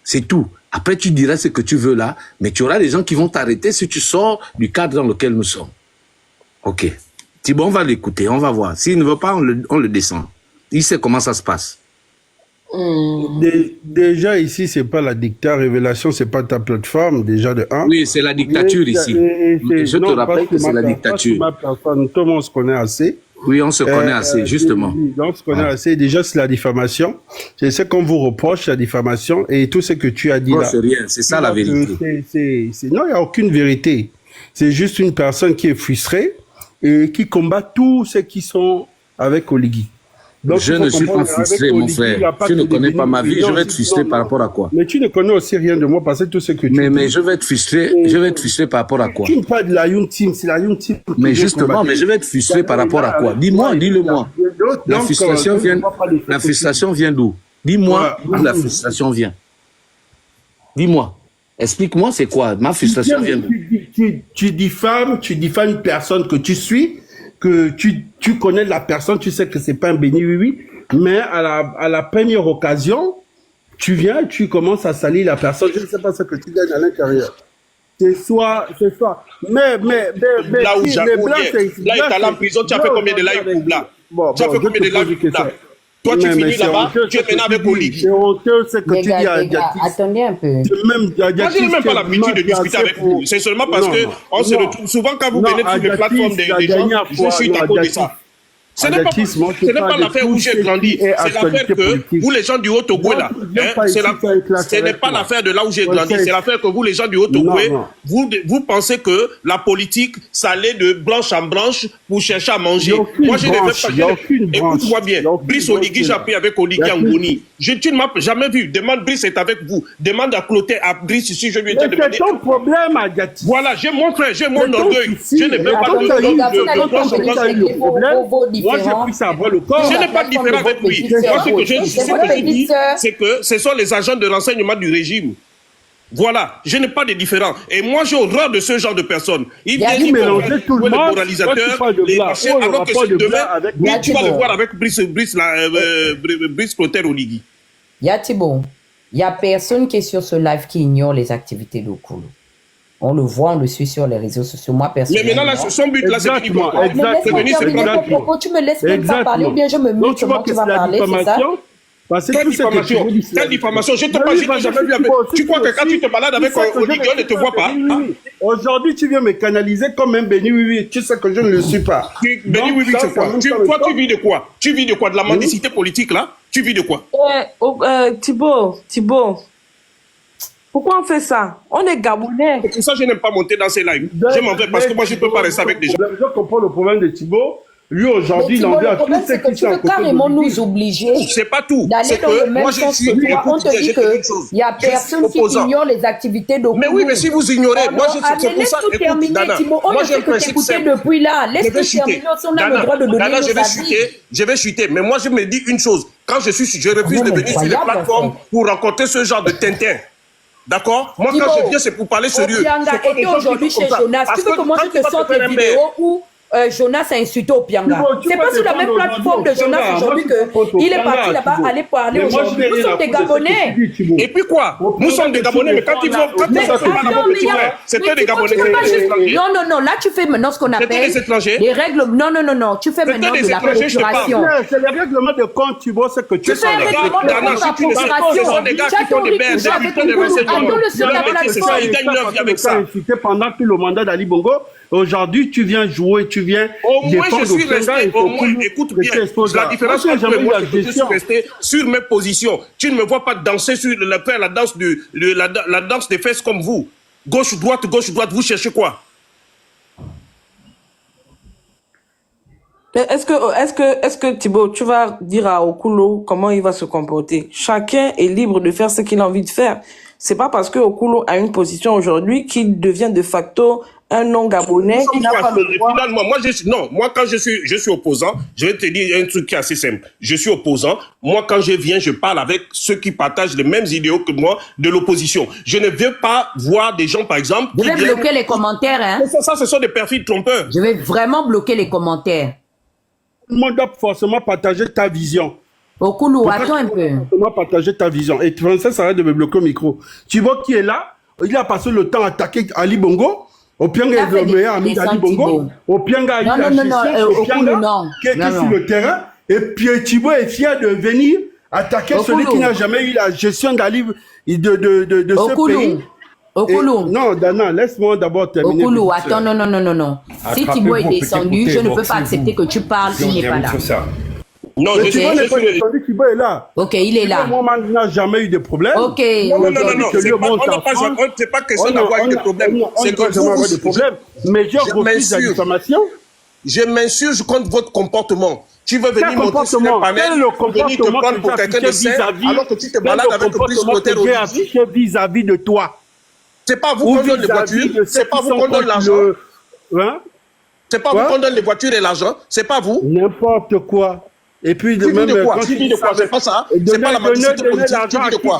C'est tout. Après, tu diras ce que tu veux là, mais tu auras des gens qui vont t'arrêter si tu sors du cadre dans lequel nous sommes. Ok. Thibaut, on va l'écouter, on va voir. S'il ne veut pas, on le descend. Il sait comment ça se passe. Déjà ici, c'est pas la dictat révélation, c'est pas ta plateforme, déjà de 1. Oui, c'est la dictature ici. Je te rappelle que c'est la dictature. Tout le monde se connaît assez. Oui, on se connaît assez, justement. On se connaît assez. Déjà, c'est la diffamation. C'est ce qu'on vous reproche, la diffamation, et tout ce que tu as dit non, là. c'est rien, c'est ça la vérité. Non, il n'y a aucune vérité. C'est juste une personne qui est frustrée et qui combat tous ceux qui sont avec Oligui. Donc, je ne suis pas frustré, mon frère. Tu ne connais pas ma vie, je vais être frustré par rapport à quoi? Mais tu ne connais aussi rien de moi parce que tout ce que tu dis. Mais je vais être frustré, par rapport à quoi? Tu ne parles de la Young Team, c'est la Young Team. Mais justement, mais je vais être frustré par rapport à quoi? Dis-moi, dis-le-moi. La frustration vient d'où? Dis-moi où la frustration vient. Dis-moi. Explique-moi c'est quoi? Ma frustration vient d'où? Tu diffames une personne que tu suis, que tu connais la personne, tu sais que c'est pas un béni oui, mais à la première occasion, tu viens et tu commences à salir la personne. Je ne sais pas ce que tu gagnes à l'intérieur. C'est soit. Mais là où Jacques, là, il est allé en prison, tu as fait combien de lives pour Bla? Tu as fait combien de lives pour Bla? Toi, tu finis là-bas, tu es maintenant avec Oligui. C'est honteux ce que tu dis à Diatis. Attendez un peu. Moi, je n'ai même pas l'habitude de discuter avec vous. C'est seulement parce qu'on se retrouve souvent quand vous venez sur les plateformes des gens, je suis d'accord de ça. Ce n'est pas l'affaire où j'ai grandi, c'est l'affaire que vous les gens du Haut-Togo là, ce n'est pas l'affaire de là où j'ai grandi, c'est l'affaire que vous les gens du Haut-Togo, vous pensez que la politique, ça allait de branche en branche pour chercher à manger. Moi je ne vais pas, écoute-moi bien, Brice Oligui, j'ai appris avec Oligui Angoni. Tu ne m'as jamais vu, demande Brice est avec vous, demande à Clotaire, à Brice ici, je lui ai demandé. C'est ton problème à Diatis. Voilà, j'ai mon frère, j'ai mon orgueil, je n'ai même pas de moi, j'ai pris ça à bras le corps. Je n'ai pas de différence avec lui. Moi, ce que je dis, c'est que ce sont les agents de renseignement du régime. Voilà, je n'ai pas de différence. Et moi, j'ai horreur de ce genre de personnes. Ils viennent mélanger tout le moralisateur, les marchés, alors que si demain, tu vas le voir avec Brice Clotaire Oligui. Thibaut, il n'y a personne qui est sur ce live qui ignore les activités de Nkulu. On le voit, on le suit sur les réseaux sociaux. Moi, Mais personnellement. maintenant, là, son but, là, c'est venu Exactement, pourquoi? Mais laisse-moi C'est venu, c'est terminer ton exactement. propos. Tu me laisses même pas parler ou bien je me Donc mute tu vois comment que tu c'est vas la parler, c'est ça? diffamation. Parce que Quelle tout ce que tu diffamation? veux dire, c'est la Quelle diffamation? Je te Mais parle, oui, je parce t'ai que jamais vu avec. toi aussi, Tu crois que toi quand tu te balades avec tu sais que je Olivier, on ne te voit pas? oui, oui. Aujourd'hui, tu viens me canaliser comme un béni, oui, oui. Tu sais que je ne le suis pas. Béni, Donc, oui, oui, ça, c'est quoi? ça montre Toi, le temps. tu vis de quoi? Tu vis de quoi? De la mendicité politique, là? Tu vis de quoi? Thibaut, pourquoi on fait ça? On est Gabonais. C'est pour ça que je n'aime pas monter dans ces lives. Je m'en vais parce que moi, je ne peux pas rester avec des gens. Je comprends le problème de Thibaut. Lui, aujourd'hui, il Thibaut, envoie le à tous problème, ceux c'est que qui tu sont à veux côté de carrément lui. nous obliger C'est pas tout. d'aller C'est dans le que même moi, je sens suis. que toi. Écoute, On te dit je te dis une qu'il chose. n'y a Je suis personne qui opposant. ignore les activités d'Okulu. Mais oui, mais si vous ignorez, moi, c'est pour laisse ça. nous Écoute, terminer, Dana, Thibaut. On moi, ne j'ai fait un que principe t'écouter simple. depuis là. Je Laisse vais nous chuter. terminer. On a le droit de donner Dana, nos avis. je vais chuter. Mais moi, je me dis une chose. Quand je refuse de venir sur les incroyable, plateformes pour rencontrer ce genre de Tintin. D'accord? Moi, quand je viens, c'est pour parler sérieux. Opianga C'est pas des était gens qui aujourd'hui font chez comme ça. Jonas. Parce Tu veux que que moi quand je tu te vas sorte faire une un vidéo mail, où Jonas a insulté Opianga? C'est pas sur la même plateforme de Jonas aujourd'hui qu'il est parti là-bas aller parler aujourd'hui. Nous sommes des Gabonais. Et puis quoi? Nous sommes des Gabonais, mais quand ils vont, quand ils sont là, c'était des Gabonais. Non, non, non. Là, tu fais maintenant ce qu'on appelle des étrangers. les règles. Non, non, non, non. Tu fais maintenant des de la étrangers, je te parle. procuration. C'est le règlement de compte, tu vois ce que tu Tu fais un règlement de compte à procuration. Ce sont des gars qui font des berges, des bulletins de renseignement. Attends-le sur la C'est ça, ils gagnent leur vie avec ça. Pendant tout le mandat d'Ali Bongo, aujourd'hui, tu viens jouer, tu viens. Au moins, je suis resté, au moins, écoute bien, la différence entre moi, c'est que je suis resté sur mes positions. Tu ne me vois pas danser sur faire la danse des fesses comme vous. Gauche, droite, vous cherchez quoi? Est-ce que Thibaut, tu vas dire à Okulo comment il va se comporter? Chacun est libre de faire ce qu'il a envie de faire. C'est pas parce que Okulo a une position aujourd'hui qu'il devient de facto un non-gabonais. Finalement, moi, quand je suis opposant, je vais te dire un truc qui est assez simple. Je suis opposant. Moi, quand je viens, je parle avec ceux qui partagent les mêmes idéaux que moi de l'opposition. Je ne veux pas voir des gens, par exemple... Je vais bloquer les commentaires, hein. Ça, ce sont des perfides trompeurs. Je vais vraiment bloquer les commentaires. Tout le monde doit forcément partager ta vision. Okulu, attends un peu. Forcément partager ta vision. Et Francis, arrête de me bloquer au micro. Tu vois qui est là? Il a passé le temps à attaquer Ali Bongo. Opianga est le meilleur ami d'Ali Bongo. Opianga a eu la gestion. Opianga qui était sur le terrain. Et puis Thibaut est fier de venir attaquer celui qui n'a jamais eu la gestion d'Ali de ce pays. Okulu. Non, Dana, laisse-moi d'abord terminer. Okulu, attends, non. Si Thibaut est descendu, je ne peux pas accepter que tu parles, il n'est pas là. Non, mais Thibaut n'est pas descendu, Thibaut est là. Ok, il est là. Moi, il n'a jamais eu de problème. Ok. Non, c'est pas question d'avoir eu des problèmes. C'est que vous, des problèmes. Mais je refuse la diffamation. Je m'insurge contre votre comportement. Tu veux venir monter sur le panel, venir te prendre pour quelqu'un de sain, alors que tu te balades avec le plus moteur au vis-à-vis de toi. C'est pas vous qu'on donne les voitures, c'est pas vous qu'on donne l'argent. C'est pas vous qu'on donne les voitures et l'argent, c'est pas vous. N'importe quoi. Et puis, tu dis de quoi? Tu dis de quoi? C'est pas ça. C'est pas la mendicité politique. Tu dis de quoi?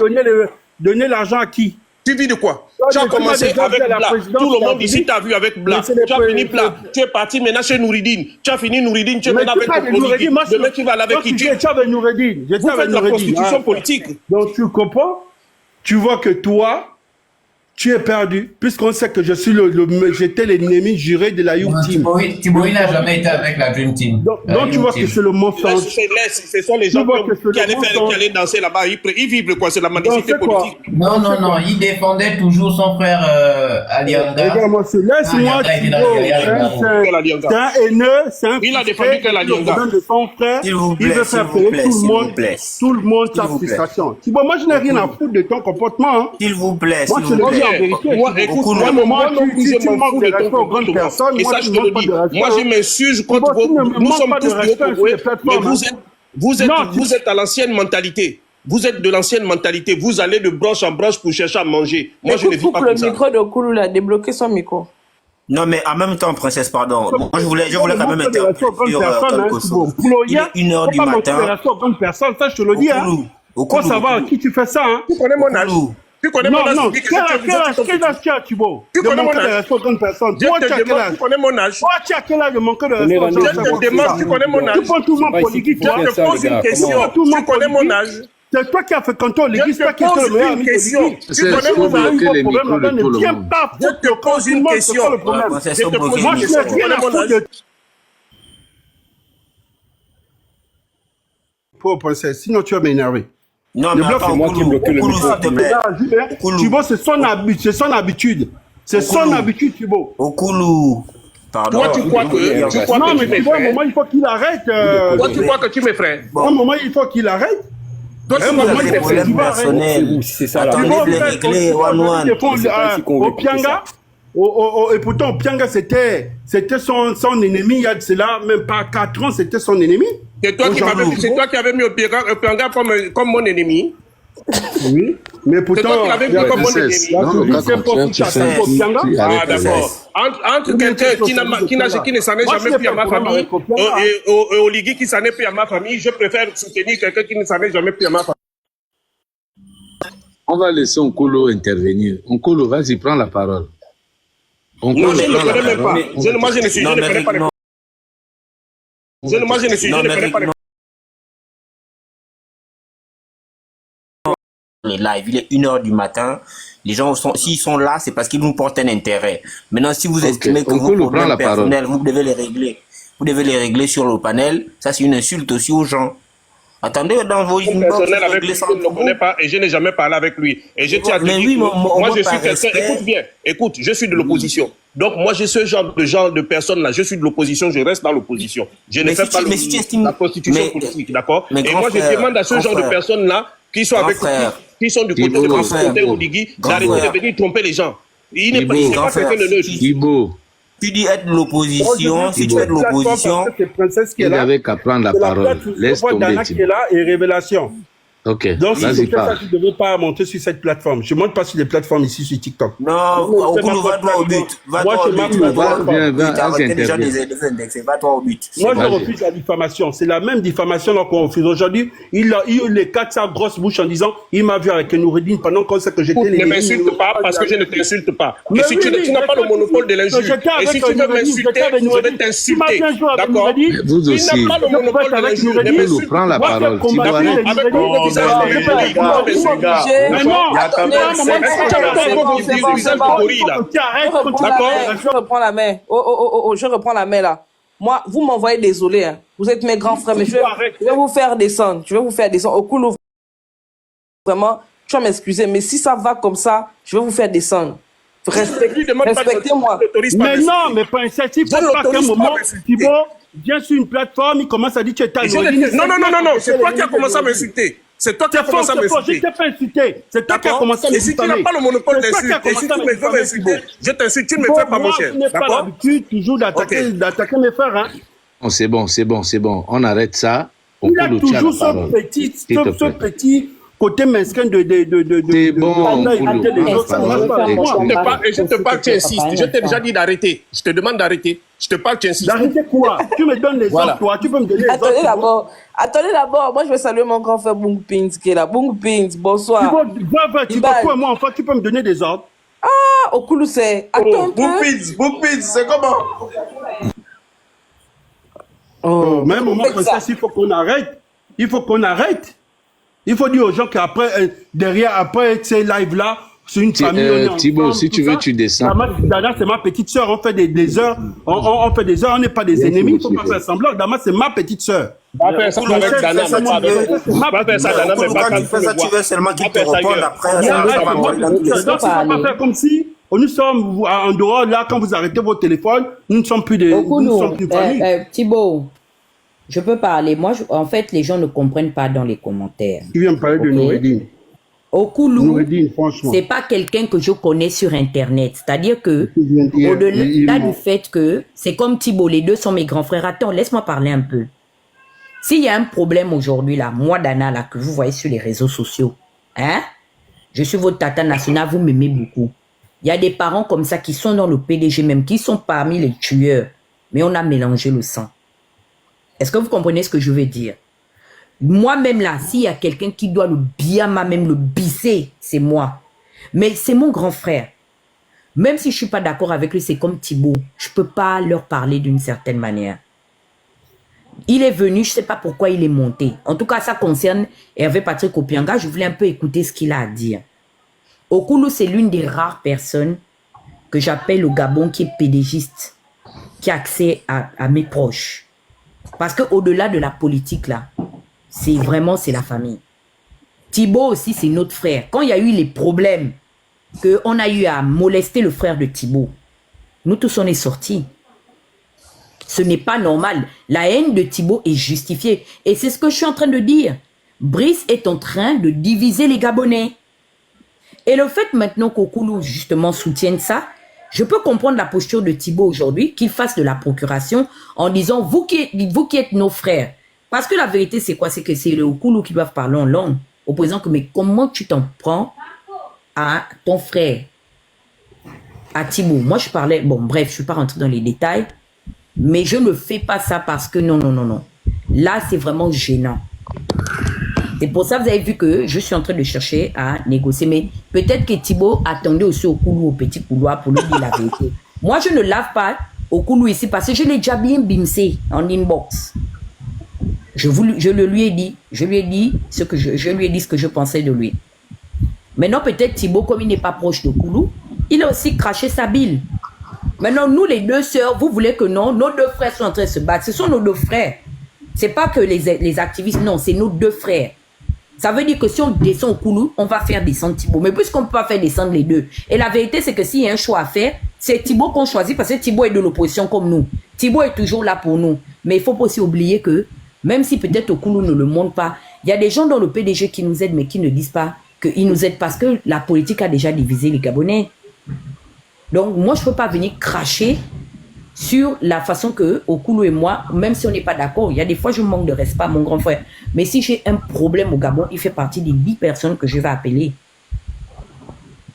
Donner l'argent à qui? Tu vis de quoi? Tu as commencé avec Bla. Tout le monde ici t'a vu avec Bla. Tu as fini Bla. Tu es parti maintenant chez Nouridine. Tu as fini Nouridine. Tu es maintenant avec ton politique. Demain, tu vas aller avec qui? Tu es avec Nouridine. Vous faites la prostitution politique. Donc, tu comprends? Tu vois que toi, tu es perdu, puisqu'on sait que j'étais l'ennemi juré de la Youth Team. Thibaut, il n'a jamais été avec la Dream Team. Donc tu vois que c'est le mensonge. Ce sont les gens qui allaient danser là-bas. Ils vivent quoi? C'est la mendicité politique. Non, il défendait toujours son frère Alianga. Regarde-moi, laisse-moi, c'est un haineux, c'est un... Il a défendu quel Alianga? Il veut faire payer tout le monde sa frustration. Thibaut, moi je n'ai rien à foutre de ton comportement. S'il vous plaît, moi je le dis. Moi, écoute, moi, je manque de ton comportement. Et ça, je te le dis. Moi, je m'insurge contre vos... Nous sommes tous de haut pour mais vous êtes à l'ancienne mentalité. Vous êtes de l'ancienne mentalité. Vous allez de branche en branche pour chercher à manger. Moi, je ne vis pas comme ça. Le micro de Okulu, là, débloquer son micro. Non, mais en même temps, princesse, pardon. Moi, je voulais quand même intervenir sur quelque chose. Il est 1h du matin. Ça, je te le dis. Il faut savoir à qui tu fais ça. Tu connais mon âge. Tu connais mon âge. Quel âge tu as, Thibaut? Tu connais mon âge. Toi, tu as quel âge? Tu connais mon âge. Toi, tu as quel âge de manquer de respect? Je te demande, tu connais mon âge. Tu prends tout le monde politique. Je te pose une question. Tu connais mon âge. C'est toi qui as fréquenté l'église, Je toi te qui étais le pose meilleur une ami de question. l'église. Tu connais Si mon vous avez un bloquer gros les problème micros de là-bas, tout ne le viens monde. pas Je foutre te le pose une confinement, c'est question. quoi le problème? Ouais, c'est Je te son pose bloqué une Moi, je question. n'ai rien à Mon foutre âge. de... Pauvre princesse, sinon tu vas m'énerver. Non, Le mais bloc, attends, c'est moi qui ai bloqué le Okulu, micro. s'il te plaît. Tu vois, c'est son habitude. C'est son Okulu. habitude, Thibaut. Okulu. Pardon. Toi, tu crois que Non, mais tu tu vois, à un m'effraies. moment, il faut qu'il arrête. Toi, tu crois que tu m'effraies. À un moment, il faut qu'il arrête. Toi, tu Vous crois que avez tu des m'effraies. problèmes personnels. C'est ça. Attendez de les régler one-one. Au Pianga, et pourtant, au Pianga, c'était son ennemi. Il y a de cela, même pas 4 ans, c'était son ennemi. C'est toi qui avais mis Opianga comme mon ennemi. Oui, mais C'est pourtant, toi qui l'avais mis comme mon Princesse, ennemi. dans le cas contraire, tu sais au Pianga. qui Ah, avec d'accord. Entre quelqu'un qui ne s'en est Moi, jamais je pris à ma n'ai pas de famille problème avec et Oligui qui s'en est pris à ma famille, je préfère soutenir quelqu'un qui ne s'en est jamais pris à ma famille. On va laisser Onkolo intervenir. Onkolo, vas-y, prends la parole. Non, Onkolo, je ne le prends la connais même pas. parole. Moi, je ne connais pas les... Moi, je ne connais pas les... Les lives, il est 1h du matin. Les gens sont, s'ils sont là, c'est parce qu'ils nous portent un intérêt. Maintenant, si vous estimez que vos Onkolo, prends problèmes la parole. personnels, vous devez les régler. Vous devez les régler sur le panel. Ça, c'est une insulte aussi aux gens. Attendez, dans vos inbox, personnel avec lui, réglez ça je ne le entre connais vous. pas et je n'ai jamais parlé avec lui. Et je tiens à te Mais dire oui, que on moi, voit je par suis quelqu'un... respect. Écoute bien, écoute, je suis de l'opposition. Donc, moi, j'ai ce genre de personnes-là. Je suis de l'opposition, je reste dans l'opposition. Je ne Mais fais si pas tu- mais si tu estimes- la constitution mais- politique, d'accord? mais Et grand moi, je frère, demande à ce grand genre de frère. personnes-là qui sont Grand avec... frère. Qui sont du côté Thibaut, de grand côté frère. Oligui, Grand d'arrêter frère. de venir tromper les gens. Il n'est pas, Thibaut, il n'est grand pas frère, quelqu'un de neutre. Thibaut, Tu dis être de l'opposition, si tu es de l'opposition, c'est Princesse qui est il là. avait qu'à prendre la C'est la parole. plateforme, Laisse tu vois, tomber, Dana qui est Thibaut. là et Révélation. Ok, Donc, si vas-y, c'était ça, parle. tu ne devais pas monter sur cette plateforme. Je ne monte pas sur les plateformes ici sur TikTok. non, Okulu, va-toi au but. Va-toi au but. Arrêtez déjà de les indexer. Va-toi au but. Moi, je Vas-y. refuse la diffamation. C'est la même diffamation qu'on refuse. Aujourd'hui, il les quatre sa grosse bouche en disant il m'a vu avec Noureddin pendant qu'on sait que j'étais Ne l'ennemi. m'insulte pas parce que je ne t'insulte pas. Mais Et si tu oui, tu n'as pas le monopole de l'injure, j'étais et si avec tu veux Noureddin, m'insulter, j'étais avec je vais Noureddin. Tu m'as t'insulter. bien joué avec D'accord? Noureddin. Mais vous Il aussi. n'a pas le monopole de avec l'injure. Ne Noureddin. m'insulte Prends la Moi, parole. j'ai combattu Thibaut, les arrête. avec Noureddin. mon visage, Non, les c'est pas- gars, les gars. Mais non, Attendez, je reprends la main. Je reprends la main là. Moi, vous m'envoyez désolé. Hein. Vous êtes mes grands frères, mais je vais vous faire descendre. Je vais vous faire descendre. Au Okulu, vraiment, tu vas m'excuser, mais si ça va comme ça, je vais vous faire descendre. Respectez-moi. Mais non, mais Princesse, il faut pas qu'à un moment, Thibaut vient sur une plateforme, il commence à dire que tu es à Noureddin. Non, c'est toi qui as commencé à m'insulter. C'est toi qui as commencé à Je m'insulter. t'ai pas insulté. C'est toi qui as D'accord? commencé à Et si tu n'as pas le monopole d'insulter, et si tu me veux m'insulter, je t'insulte, tu ne me fais pas mon cher. Je n'ai pas D'accord? l'habitude toujours d'attaquer mes frères. Hein. Bon, c'est bon, c'est bon, c'est bon. On arrête ça. Il a Onkolo, tu as la toujours ce parole. ce petit côté mesquin de C'est bon, les autres, ça ne marche pas avec moi. Et je te parle, tu insistes. Je t'ai déjà dit d'arrêter. Je te demande d'arrêter. Je te parle, tu insistes. D'arrêter quoi? Tu me donnes les Voilà. autres, toi. Tu peux me donner les Attendez autres. d'abord. Moi, je vais saluer mon grand frère Bung Pins qui est là. Bung Pins, bonsoir. Tu vas toi et moi, enfin, tu peux me donner des ordres. Ah, Okulu, c'est. Attends un peu. Bookpins, c'est comment? Au même moment que ça, il faut qu'on arrête. Il faut qu'on arrête. Il faut dire aux gens qu'après, derrière, après ces lives-là, c'est une famille. on est Thibaut, ensemble, si tout tu veux, ça. tu descends. Dana, c'est ma petite sœur. On fait des heures. On fait des heures. On n'est pas des ennemis. Il ne faut pas faire semblant. Dama, c'est ma petite sœur. Va faire ça avec Dana, mais pas avec Va faire ça, Dana, mais pas Quand tu fais ça, tu veux seulement qu'il te réponde après. Donc, il ne faut pas faire comme si nous sommes en dehors, là, quand vous arrêtez votre téléphone, nous ne sommes plus des familles. Thibaut, je peux parler. Moi, en fait, les gens ne comprennent pas dans les commentaires. Tu viens me parler de Noureddin. Okulu, c'est pas quelqu'un que je connais sur Internet. C'est-à-dire que, au-delà du fait que c'est comme Thibaut, les deux sont mes grands frères. Attends, laisse-moi parler un peu. S'il y a un problème aujourd'hui, là, moi, Dana, là, que vous voyez sur les réseaux sociaux, hein, je suis votre tata nationale, vous m'aimez beaucoup. Il y a des parents comme ça qui sont dans le PDG même, qui sont parmi les tueurs. Mais on a mélangé le sang. Est-ce que vous comprenez ce que je veux dire? Moi-même là, s'il y a quelqu'un qui doit le bien, même le bisser, c'est moi. Mais c'est mon grand frère. Même si je suis pas d'accord avec lui, c'est comme Thibaut. Je peux pas leur parler d'une certaine manière. Il est venu, je ne sais pas pourquoi il est monté. En tout cas, ça concerne Hervé Patrick Opianga. Je voulais un peu écouter ce qu'il a à dire. Okulu, c'est l'une des rares personnes que j'appelle au Gabon qui est pédégiste, qui a accès à mes proches. Parce qu'au-delà de la politique, là, c'est la famille. Thibaut aussi, c'est notre frère. Quand il y a eu les problèmes, qu'on a eu à molester le frère de Thibaut, nous tous, on est sortis. Ce n'est pas normal. La haine de Thibaut est justifiée. Et c'est ce que je suis en train de dire. Brice est en train de diviser les Gabonais. Et le fait maintenant qu'Okulu, justement, soutienne ça, je peux comprendre la posture de Thibaut aujourd'hui, qu'il fasse de la procuration en disant, vous qui êtes nos frères. Parce que la vérité, c'est quoi? C'est que c'est les Okulu qui doivent parler en langue. Opposant que, mais comment tu t'en prends à ton frère, à Thibaut? Moi, je parlais, bon, bref, je ne suis pas rentrée dans les détails, mais je ne fais pas ça parce que non. Là, c'est vraiment gênant. C'est pour ça que vous avez vu que je suis en train de chercher à négocier. Mais peut-être que Thibaut attendait aussi Okulu au petit couloir pour lui dire la vérité. Moi, je ne lave pas Okulu ici parce que je l'ai déjà bien bimsé en inbox. Je lui ai dit ce que je pensais de lui. Maintenant, peut-être Thibaut, comme il n'est pas proche d'Okulu, il a aussi craché sa bile. Maintenant, nous, les deux sœurs, vous voulez que non, nos deux frères sont en train de se battre. Ce sont nos deux frères. C'est pas que les activistes, non, c'est nos deux frères. Ça veut dire que si on descend Okulu, on va faire descendre Thibaut. Mais puisqu'on ne peut pas faire descendre les deux. Et la vérité, c'est que s'il y a un choix à faire, c'est Thibaut qu'on choisit parce que Thibaut est de l'opposition comme nous. Thibaut est toujours là pour nous. Mais il ne faut pas aussi oublier que, même si peut-être Okulu ne le montre pas, il y a des gens dans le PDG qui nous aident, mais qui ne disent pas qu'ils nous aident parce que la politique a déjà divisé les Gabonais. Donc, moi, je ne peux pas venir cracher sur la façon que Okulu et moi, même si on n'est pas d'accord, il y a des fois, je manque de respect à mon grand frère. Mais si j'ai un problème au Gabon, il fait partie des 10 personnes que je vais appeler.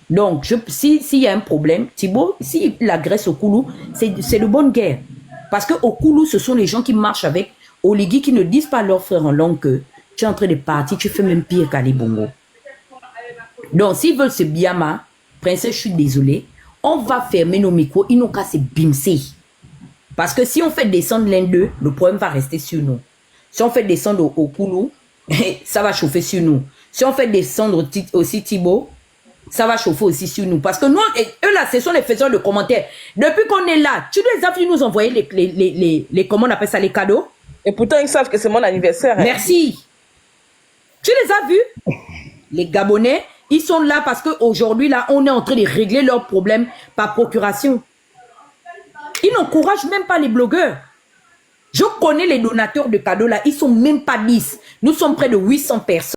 Donc, s'il y a un problème, Thibaut, s'il agresse Okulu, c'est de bonne guerre. Parce que Okulu, ce sont les gens qui marchent avec Oligui, qui ne disent pas à leur frère en langue que tu es en train de partir, tu fais même pire qu'Ali Bongo. Donc, s'ils veulent ce biama, princesse, je suis désolée, on va fermer nos micros, ils n'ont qu'à se bimser. Parce que si on fait descendre l'un d'eux, le problème va rester sur nous. Si on fait descendre Okulu, ça va chauffer sur nous. Si on fait descendre aussi Thibaut, ça va chauffer aussi sur nous. Parce que nous, eux là, ce sont les faiseurs de commentaires. Depuis qu'on est là, tu les as vu nous envoyer les comment on appelle ça, les cadeaux? Et pourtant, ils savent que c'est mon anniversaire. Hein. Merci. Tu les as vus? Les Gabonais, ils sont là parce qu'aujourd'hui, là, on est en train de régler leurs problèmes par procuration. Ils n'encouragent même pas les blogueurs. Je connais les donateurs de cadeaux là, ils sont même pas 10. Nous sommes près de 800 personnes.